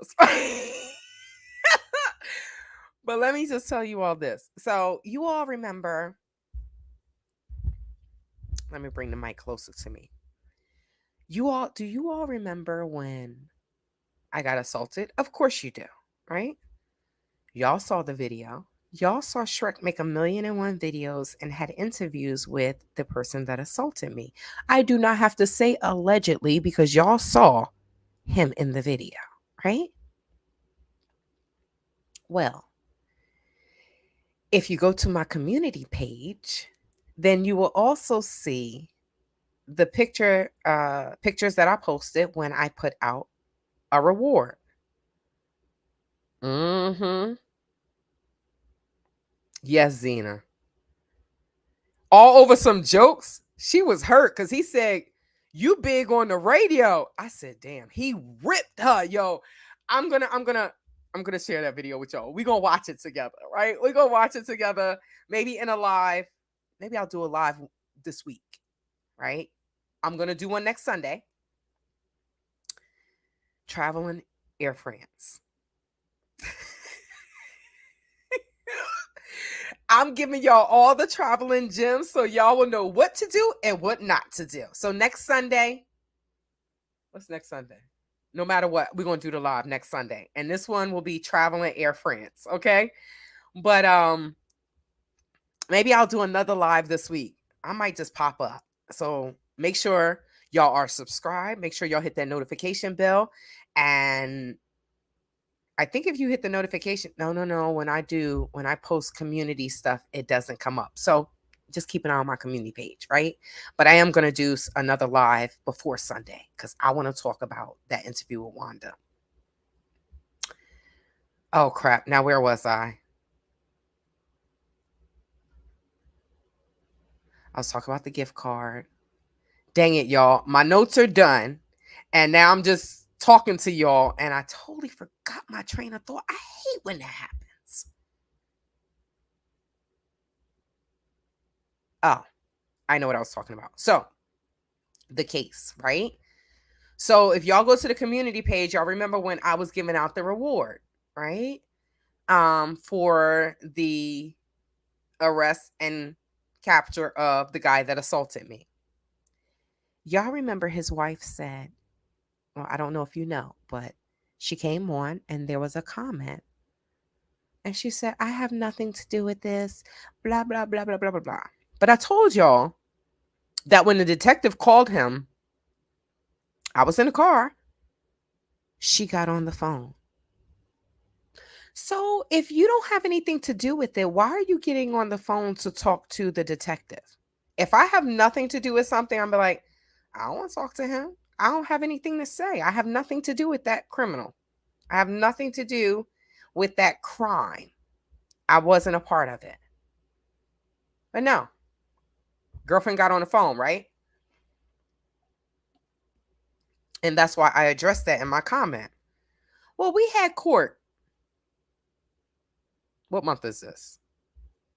But let me just tell you all this. So you all remember, let me bring the mic closer to me. Do you all remember when I got assaulted? Of course you do, right? Y'all saw the video. Y'all saw Shrek make 1,000,001 videos and had interviews with the person that assaulted me. I do not have to say allegedly, because y'all saw him in the video, right? Well, if you go to my community page, then you will also see the pictures that I posted when I put out a reward. Yes, Zena. All over some jokes. She was hurt because he said, "You big on the radio." I said, "Damn, he ripped her, yo." I'm gonna share that video with y'all. We're gonna watch it together, right? We're gonna watch it together, maybe in a live. Maybe I'll do a live this week, right? I'm gonna do one next Sunday. Traveling Air France. I'm giving y'all all the traveling gems so y'all will know what to do and what not to do. So next Sunday, what's next Sunday? No matter what, we're going to do the live next Sunday. And this one will be Traveling Air France, okay? But maybe I'll do another live this week. I might just pop up. So make sure y'all are subscribed. Make sure y'all hit that notification bell. And I think if you hit the notification, no. When I post community stuff, it doesn't come up. So just keep an eye on my community page, right? But I am going to do another live before Sunday, because I want to talk about that interview with Wanda. Oh, crap. Now, where was I? I was talking about the gift card. Dang it, y'all. My notes are done. And now I'm just talking to y'all, and I totally forgot my train of thought. I hate when that happens. Oh, I know what I was talking about. So, the case, right? So, if y'all go to the community page, y'all remember when I was giving out the reward, right? For the arrest and capture of the guy that assaulted me. Y'all remember his wife said, well, I don't know if you know, but she came on and there was a comment. And she said, I have nothing to do with this, blah, blah, blah, blah, blah, blah, blah. But I told y'all that when the detective called him, I was in the car, she got on the phone. So if you don't have anything to do with it, why are you getting on the phone to talk to the detective? If I have nothing to do with something, I'm like, I don't want to talk to him. I don't have anything to say. I have nothing to do with that criminal. I have nothing to do with that crime. I wasn't a part of it. But no, girlfriend got on the phone, right? And that's why I addressed that in my comment. Well, we had court. What month is this?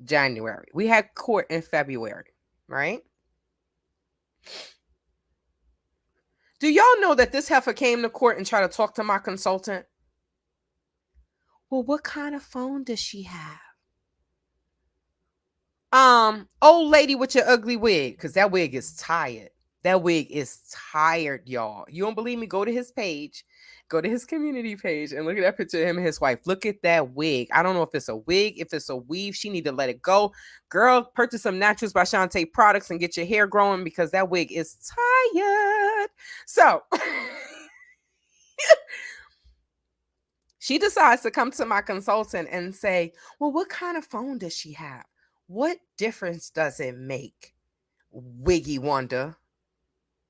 January. We had court in February, right? Do y'all know that this heifer came to court and tried to talk to my consultant? Well, what kind of phone does she have? Old lady with your ugly wig, because that wig is tired. That wig is tired, y'all. You don't believe me? Go to his page. Go to his community page and look at that picture of him and his wife. Look at that wig. I don't know if it's a wig, if it's a weave. She need to let it go. Girl, purchase some Naturals by Shantae products and get your hair growing because that wig is tired. So she decides to come to my consultant and say, well, what kind of phone does she have? What difference does it make? Wiggy Wonder.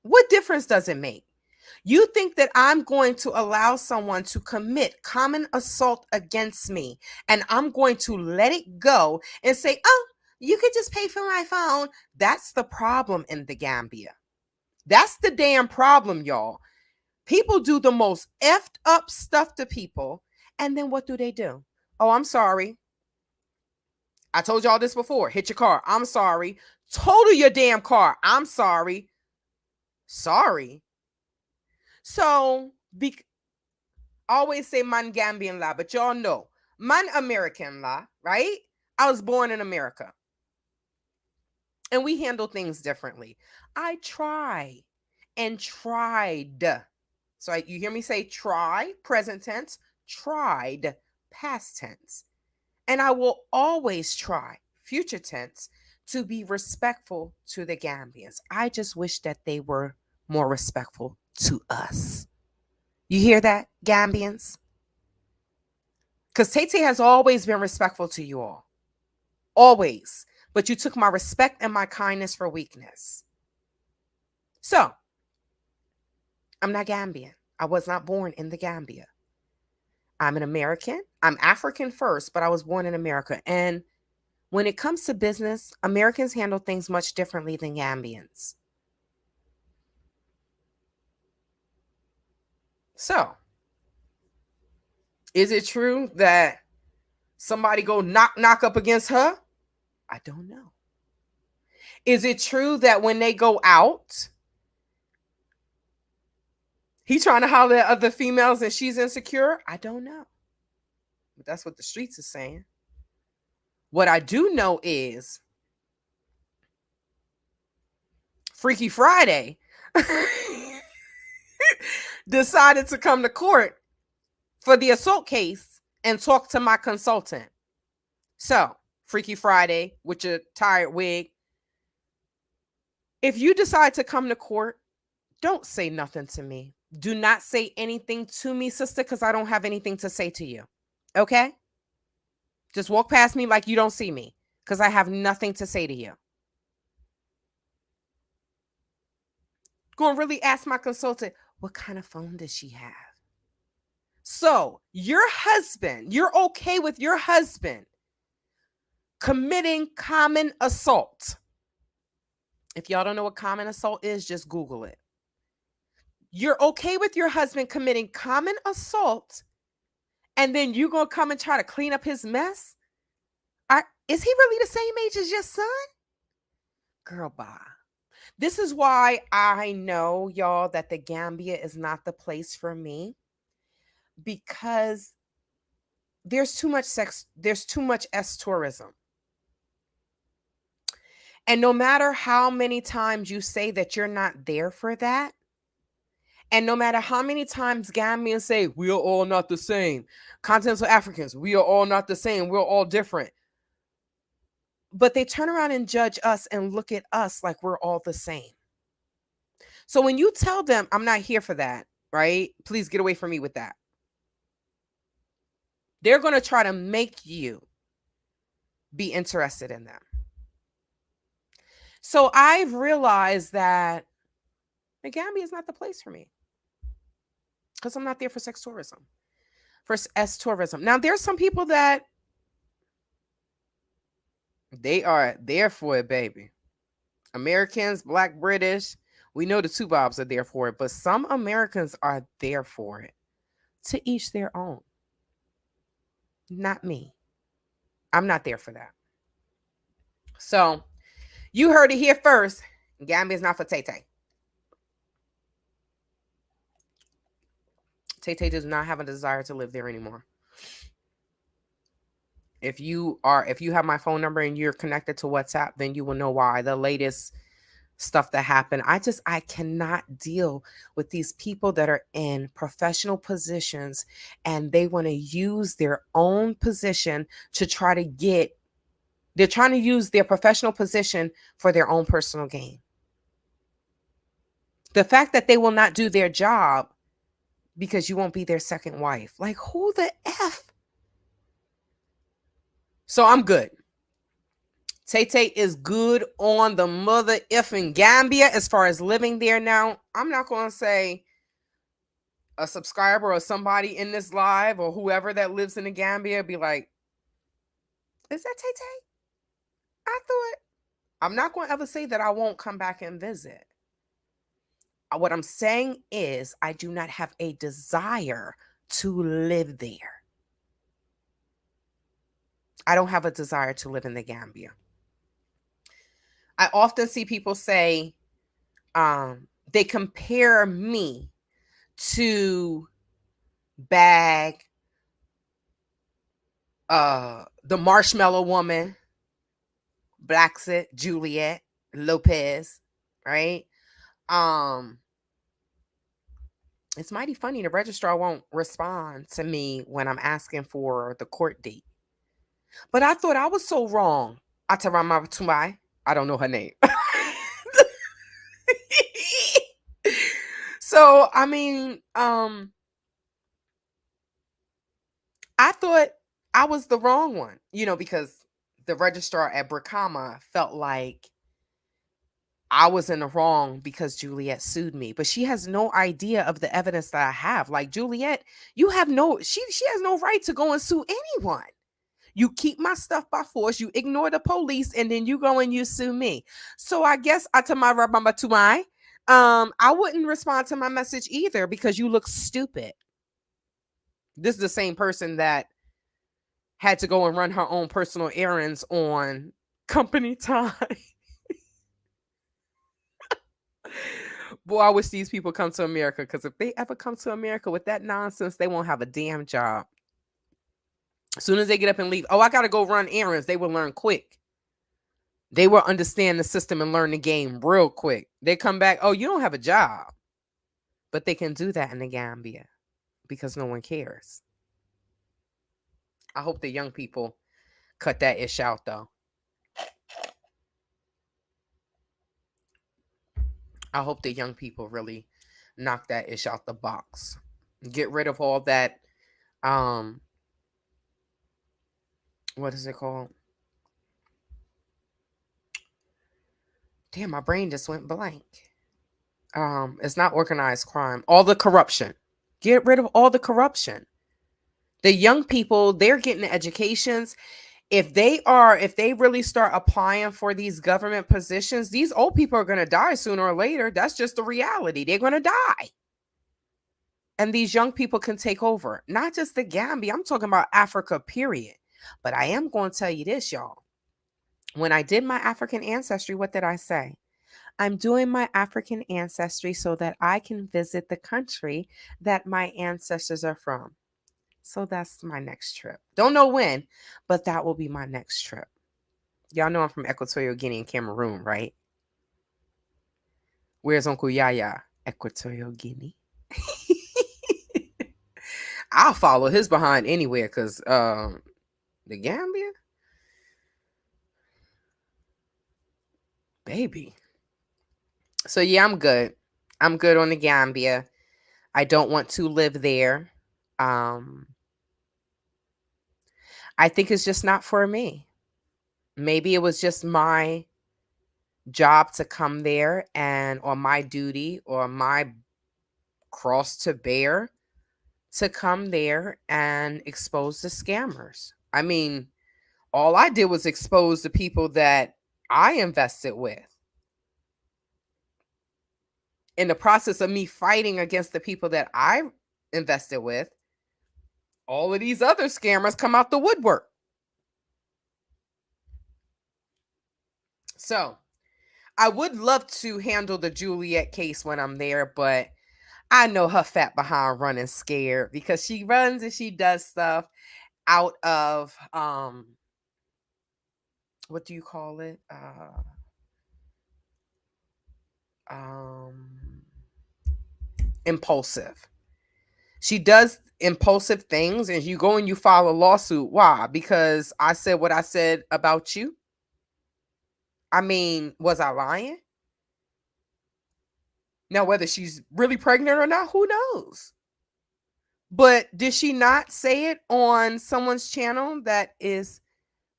What difference does it make? You think that I'm going to allow someone to commit common assault against me and I'm going to let it go and say, oh, you could just pay for my phone? That's the problem in the Gambia. That's the damn problem, y'all. People do the most effed up stuff to people. And then what do? Oh, I'm sorry. I told y'all this before. Hit your car. I'm sorry. Total your damn car. I'm sorry. Sorry. So, always say man Gambian law, but y'all know, man American law, right? I was born in America. And we handle things differently. I try and tried. So you hear me say try, present tense, tried, past tense. And I will always try, future tense, to be respectful to the Gambians. I just wish that they were more respectful to us. You hear that, Gambians? Because Tay has always been respectful to you all. Always. But you took my respect and my kindness for weakness. So, I'm not Gambian. I was not born in the Gambia. I'm an American. I'm African first, but I was born in America. And when it comes to business, Americans handle things much differently than Gambians. So, is it true that somebody go knock up against her? I don't know. Is it true that when they go out, he trying to holler at other females and she's insecure? I don't know. But that's what the streets are saying. What I do know is Freaky Friday decided to come to court for the assault case and talk to my consultant. So, Freaky Friday with your tired wig, if you decide to come to court, don't say nothing to me. Do not say anything to me, sister, because I don't have anything to say to you. Okay? Just walk past me like you don't see me because I have nothing to say to you. Going to really ask my consultant, what kind of phone does she have? So, your husband, you're okay with your husband committing common assault. If y'all don't know what common assault is, just Google it. You're okay with your husband committing common assault, and then you're going to come and try to clean up his mess? Is he really the same age as your son? Girl, bye. This is why I know, y'all, that the Gambia is not the place for me, because there's too much sex, there's too much S tourism. And no matter how many times you say that you're not there for that, and no matter how many times Gambians say, we are all not the same, continental Africans, we are all not the same, we're all different. But they turn around and judge us and look at us like we're all the same. So when you tell them, I'm not here for that, right? Please get away from me with that. They're going to try to make you be interested in them. So I've realized that the Gambia is not the place for me, because I'm not there for sex tourism, for S tourism. Now, there's some people that they are there for it, baby. Americans, Black, British, we know the two Bobs are there for it, but some Americans are there for it. To each their own. Not me. I'm not there for that. So, you heard it here first. Gambia is not for Tay Tay. Tay Tay does not have a desire to live there anymore. If you have my phone number and you're connected to WhatsApp, then you will know why. The latest stuff that happened. I cannot deal with these people that are in professional positions and they want to use their own position to try to get, they're trying to use their professional position for their own personal gain. The fact that they will not do their job because you won't be their second wife. Like, who the F? So I'm good. Tay Tay is good on the mother effing Gambia as far as living there. Now, I'm not going to say a subscriber or somebody in this live or whoever that lives in the Gambia be like, is that Tay Tay? I thought. I'm not going to ever say that I won't come back and visit. What I'm saying is I do not have a desire to live there. I don't have a desire to live in the Gambia. I often see people say they compare me to Bag, the Marshmallow Woman, Blacksit, Juliet, Lopez, right? It's mighty funny. The registrar won't respond to me when I'm asking for the court date. But I thought I was so wrong. Atarama Tumai. I don't know her name. So, I mean, I thought I was the wrong one, because the registrar at Brikama felt like I was in the wrong because Juliet sued me. But she has no idea of the evidence that I have. Like, Juliet, she has no right to go and sue anyone. You keep my stuff by force, you ignore the police, and then you go and you sue me. So I guess I wouldn't respond to my message either because you look stupid. This is the same person that had to go and run her own personal errands on company time. Boy, I wish these people come to America, because if they ever come to America with that nonsense, they won't have a damn job. As soon as they get up and leave, I got to go run errands, they will learn quick. They will understand the system and learn the game real quick. They come back, you don't have a job. But they can do that in the Gambia because no one cares. I hope the young people cut that ish out, though. I hope the young people really knock that ish out the box. Get rid of all that, what is it called? Damn, my brain just went blank. It's not organized crime. All the corruption. Get rid of all the corruption. The young people, they're getting educations. If they really start applying for these government positions, these old people are going to die sooner or later. That's just the reality. They're going to die. And these young people can take over. Not just the Gambia. I'm talking about Africa, period. But I am going to tell you this, y'all. When I did my African ancestry, what did I say? I'm doing my African ancestry so that I can visit the country that my ancestors are from. So that's my next trip. Don't know when, but that will be my next trip. Y'all know I'm from Equatorial Guinea and Cameroon, right? Where's Uncle Yaya? Equatorial Guinea. I'll follow his behind anywhere because the Gambia, baby. So yeah, I'm good. I'm good on the Gambia. I don't want to live there. Um, I think it's just not for me. Maybe it was just my job to come there and or my duty or my cross to bear to come there and expose the scammers. I mean, all I did was expose the people that I invested with. In the process of me fighting against the people that I invested with, all of these other scammers come out the woodwork. So I would love to handle the Juliet case when I'm there, but I know her fat behind running scared because she runs and she does stuff out of what do you call it? Impulsive. She does impulsive things and you go and you file a lawsuit. Why? Because I said what I said about you. I mean, was I lying? Now, whether she's really pregnant or not, who knows? But did she not say it on someone's channel that is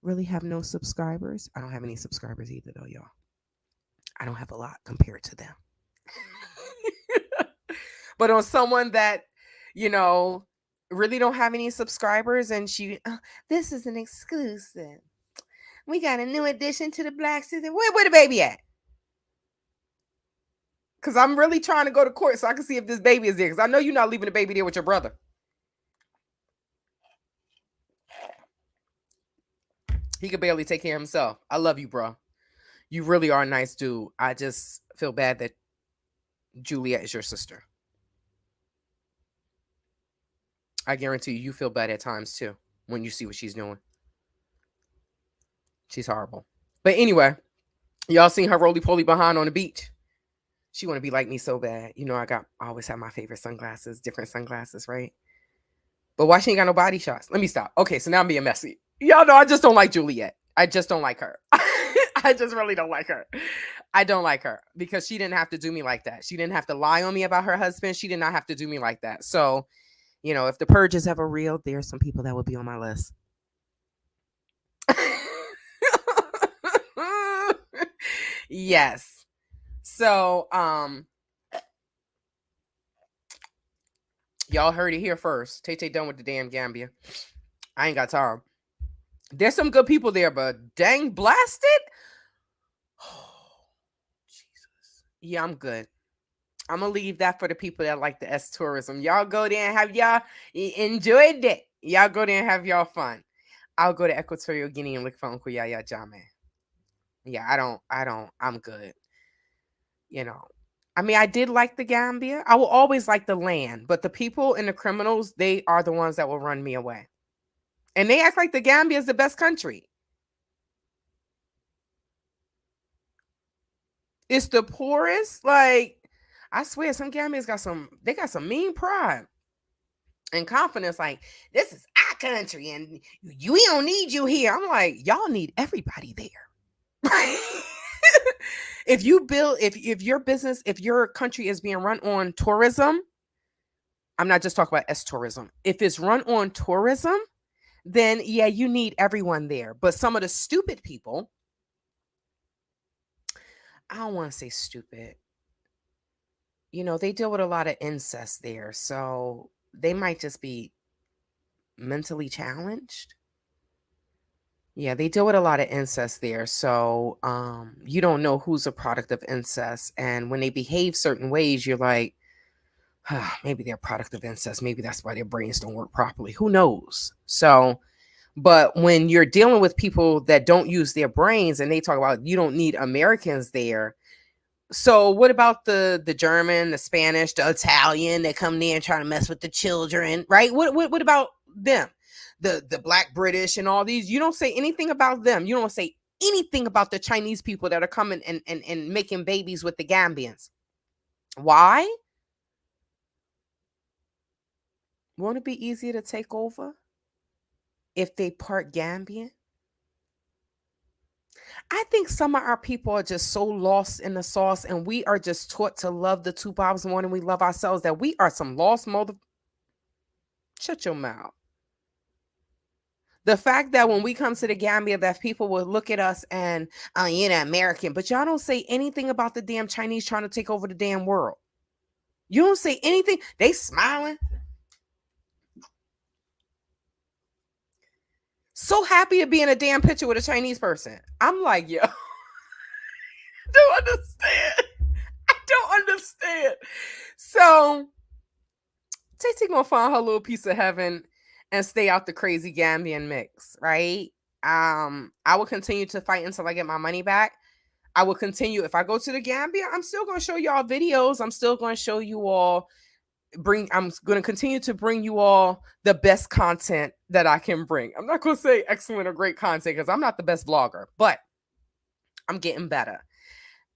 really have no subscribers? I don't have any subscribers either, though, y'all. I don't have a lot compared to them. But on someone that, you know, really don't have any subscribers and she, this is an exclusive. We got a new addition to the Black season. Where the baby at? Because I'm really trying to go to court so I can see if this baby is there. Because I know you're not leaving the baby there with your brother. He could barely take care of himself. I love you, bro. You really are a nice dude. I just feel bad that Juliet is your sister. I guarantee you feel bad at times too when you see what she's doing. She's horrible. But anyway, y'all seen her roly-poly behind on the beach. She want to be like me so bad. You know, I always have my favorite sunglasses, different sunglasses, right? But why she ain't got no body shots? Let me stop. Okay, so now I'm being messy. Y'all know I just don't like Juliet. I just don't like her. I just really don't like her. I don't like her because she didn't have to do me like that. She didn't have to lie on me about her husband. She did not have to do me like that. So, you know, if the purge is ever real, there's some people that would be on my list. Yes. So, y'all heard it here first. Tay done with the damn Gambia. I ain't got time. There's some good people there, but dang blasted. Oh, Jesus. Yeah, I'm good. I'm gonna leave that for the people that like the S tourism. Y'all go there and have y'all enjoyed it. Y'all go there and have y'all fun. I'll go to Equatorial Guinea and look for Uncle Yaya Jame. Yeah, I'm good. You know, I mean, I did like the Gambia. I will always like the land, but the people and the criminals, they are the ones that will run me away. And they act like the Gambia is the best country. It's the poorest. Like, I swear, some Gambians got some mean pride and confidence. Like, this is our country and we don't need you here. I'm like, y'all need everybody there. If your business, if your country is being run on tourism, I'm not just talking about S tourism. If it's run on tourism, then yeah, you need everyone there. But some of the stupid people, I don't want to say stupid. You know, they deal with a lot of incest there. So they might just be mentally challenged. Yeah, they deal with a lot of incest there. So you don't know who's a product of incest. And when they behave certain ways, you're like, maybe they're a product of incest. Maybe that's why their brains don't work properly. Who knows? So But when you're dealing with people that don't use their brains and they talk about you don't need Americans there. So what about the German, the Spanish, the Italian that come there and try to mess with the children, right? What about them? The Black British and all these. You don't say anything about them. You don't say anything about the Chinese people that are coming and making babies with the Gambians. Why? Won't it be easier to take over if they part Gambian? I think some of our people are just so lost in the sauce, and we are just taught to love the two Bobs more than we love ourselves, that we are some lost mother. Shut your mouth. The fact that when we come to the Gambia, that people will look at us and, oh, you're not American, but y'all don't say anything about the damn Chinese trying to take over the damn world. You don't say anything. They smiling. So happy to be in a damn picture with a Chinese person. I'm like, yo, I don't understand. I don't understand. So Tati gonna find her little piece of heaven and stay out the crazy Gambian mix, right? I will continue to fight until I get my money back. I will continue. If I go to the Gambia, I'm still gonna show y'all videos. I'm still gonna show you all I'm going to continue to bring you all the best content that I can bring. I'm not going to say excellent or great content because I'm not the best vlogger, but I'm getting better.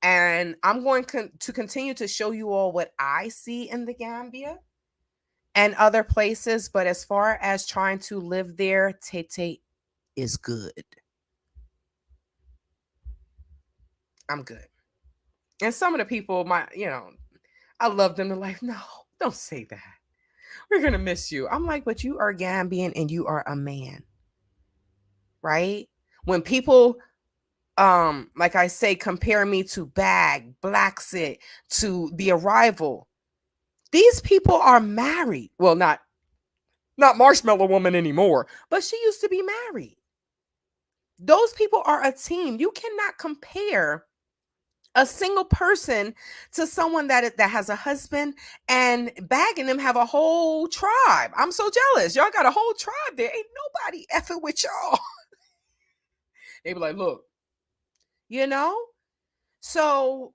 And I'm going to continue to show you all what I see in the Gambia and other places. But as far as trying to live there, Tete is good. I'm good. And some of the people, I love them. They're like, no, don't say that. We're going to miss you. I'm like, but you are Gambian and you are a man. Right? When people, like I say, compare me to Bag, Blacksit, to The Arrival, these people are married. Well, not Marshmallow Woman anymore, but she used to be married. Those people are a team. You cannot compare a single person to someone that has a husband, and Bag and them have a whole tribe. I'm so jealous. Y'all got a whole tribe there. Ain't nobody effing with y'all. They be like, look, so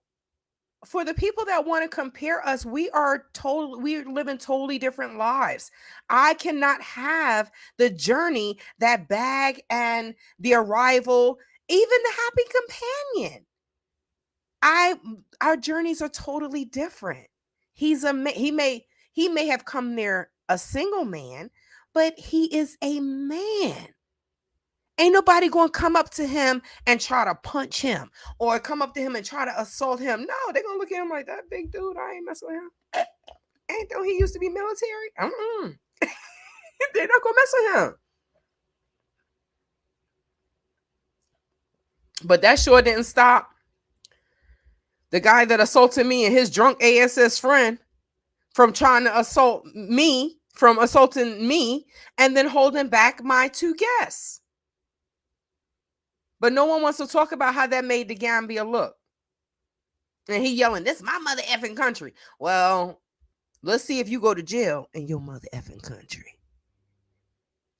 for the people that want to compare us, we're living totally different lives. I cannot have the journey that Bag and The Arrival, even The Happy Companion. Our journeys are totally different. He may have come there a single man, but he is a man. Ain't nobody going to come up to him and try to punch him or come up to him and try to assault him. No, they're going to look at him like, that big dude, I ain't messing with him. Ain't though he used to be military? They're not going to mess with him. But that sure didn't stop the guy that assaulted me and his drunk ASS friend from trying to assaulting me and then holding back my two guests. But no one wants to talk about how that made the Gambia look. And he yelling, this is my mother effing country. Well, let's see if you go to jail in your mother effing country.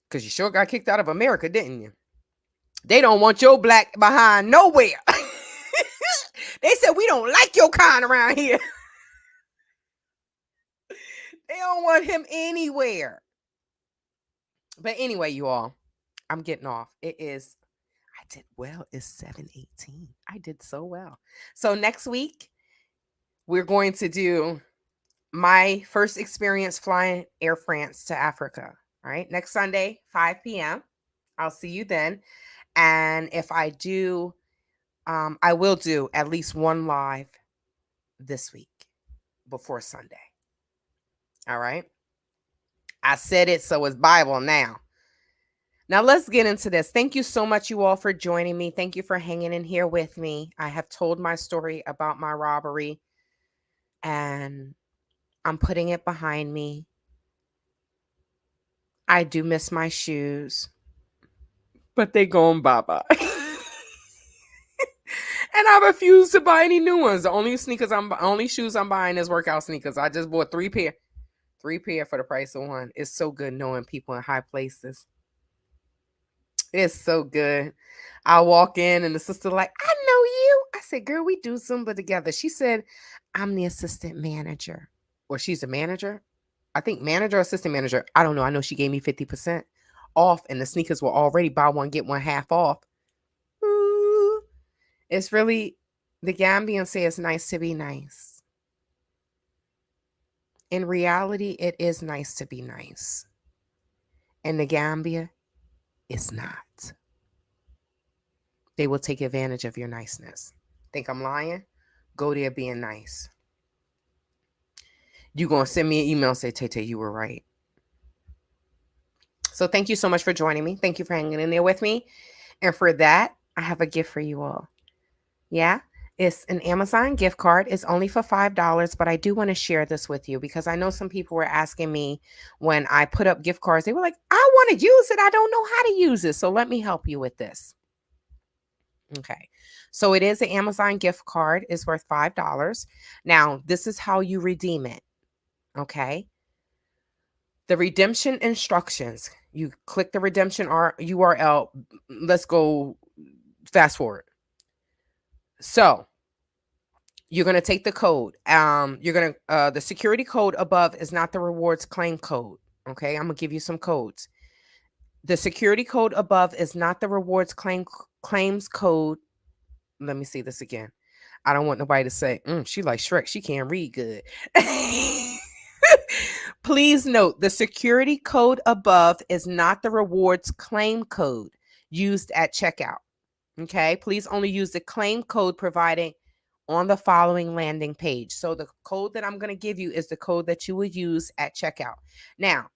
Because you sure got kicked out of America, didn't you? They don't want your black behind nowhere. They said, we don't like your kind around here. They don't want him anywhere. But anyway, you all, I'm getting off. I did well. It's 7:18. I did so well. So next week, we're going to do my first experience flying Air France to Africa. All right. Next Sunday, 5 p.m. I'll see you then. And if I do, I will do at least one live this week before Sunday. All right. I said it, so it's Bible now. Now let's get into this. Thank you so much, you all, for joining me. Thank you for hanging in here with me. I have told my story about my robbery, and I'm putting it behind me. I do miss my shoes, but they going bye-bye. And I refuse to buy any new ones. The only shoes I'm buying is workout sneakers. I just bought 3 pair. 3 pair for the price of one. It's so good knowing people in high places. It's so good. I walk in and the sister like, I know you. I said, girl, we do Zumba together. She said, I'm the assistant manager. Or she's a manager. I think manager or assistant manager. I don't know. I know she gave me 50% off and the sneakers were already buy one, get one half off. Ooh, it's really, the Gambians say it's nice to be nice. In reality, it is nice to be nice. In the Gambia, it's not. They will take advantage of your niceness. Think I'm lying? Go there being nice. You gonna send me an email and say, Tay, you were right. So thank you so much for joining me. Thank you for hanging in there with me. And for that, I have a gift for you all. Yeah, it's an Amazon gift card. It's only for $5, but I do want to share this with you because I know some people were asking me when I put up gift cards. They were like, I want to use it. I don't know how to use it. So let me help you with this. Okay. So it is an Amazon gift card. It's worth $5. Now, this is how you redeem it. Okay. The redemption instructions. You click the redemption URL. Let's go fast forward. So you're going to take the code. You're going to, the security code above is not the rewards claim code. Okay. I'm going to give you some codes. The security code above is not the rewards claims code. Let me see this again. I don't want nobody to say, she like Shrek. She can't read good. Please note the security code above is not the rewards claim code used at checkout. Okay. Please only use the claim code provided on the following landing page. So the code that I'm going to give you is the code that you would use at checkout. Now,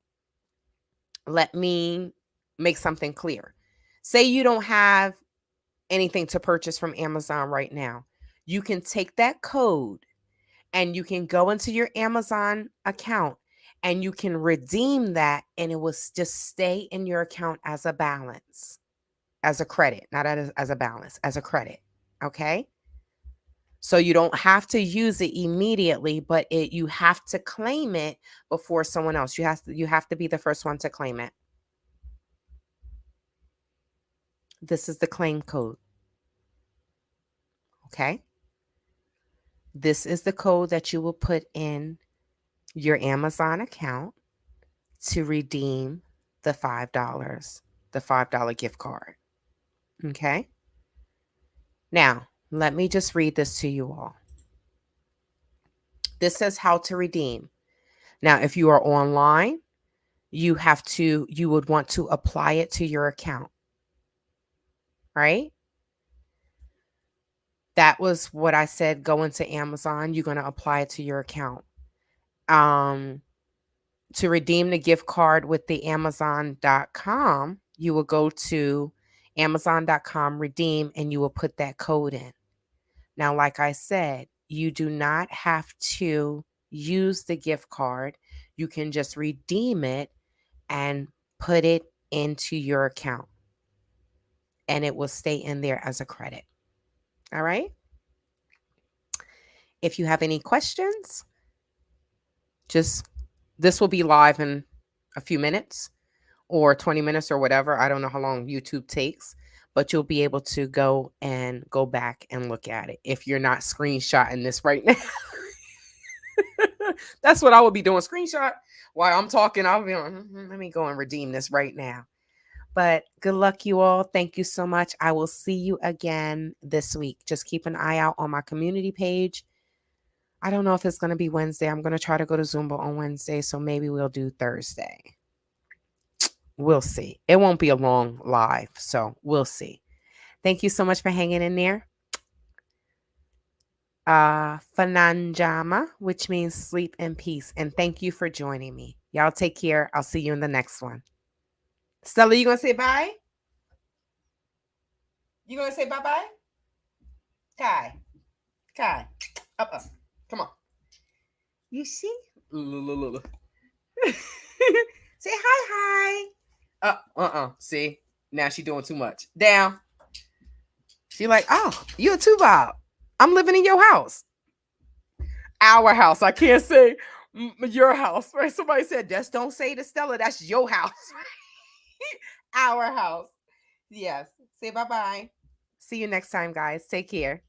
let me make something clear. Say you don't have anything to purchase from Amazon right now. You can take that code and you can go into your Amazon account and you can redeem that and it will just stay in your account as a balance, as a credit, not as a balance, as a credit. Okay. So you don't have to use it immediately, but you have to claim it before someone else. You have to be the first one to claim it. This is the claim code. Okay. This is the code that you will put in your Amazon account to redeem the $5 gift card. Okay. Now, let me just read this to you all. This says how to redeem. Now, if you are online, you would want to apply it to your account. Right? That was what I said. Go into Amazon. You're going to apply it to your account. To redeem the gift card with the Amazon.com, you will go to Amazon.com, redeem, and you will put that code in. Now, like I said, you do not have to use the gift card. You can just redeem it and put it into your account. And it will stay in there as a credit. All right? If you have any questions, this will be live in a few minutes or 20 minutes or whatever. I don't know how long YouTube takes, but you'll be able to go back and look at it if you're not screenshotting this right now. That's what I would be doing. Screenshot while I'm talking. I'll be like, let me go and redeem this right now. But good luck, you all. Thank you so much. I will see you again this week. Just keep an eye out on my community page. I don't know if it's going to be Wednesday. I'm going to try to go to Zumba on Wednesday, so maybe we'll do Thursday. We'll see. It won't be a long live, so we'll see. Thank you so much for hanging in there. Fananjama, which means sleep in peace. And thank you for joining me. Y'all take care. I'll see you in the next one. Stella, you going to say bye? You going to say bye-bye? Kai. Up. Come on. You see? Say hi. See? Now she doing too much. Down. She like, oh, you're a two-bob. I'm living in your house. Our house. I can't say your house. Right? Somebody said, just don't say to Stella, that's your house. Our house. Yes. Say bye-bye. See you next time, guys. Take care.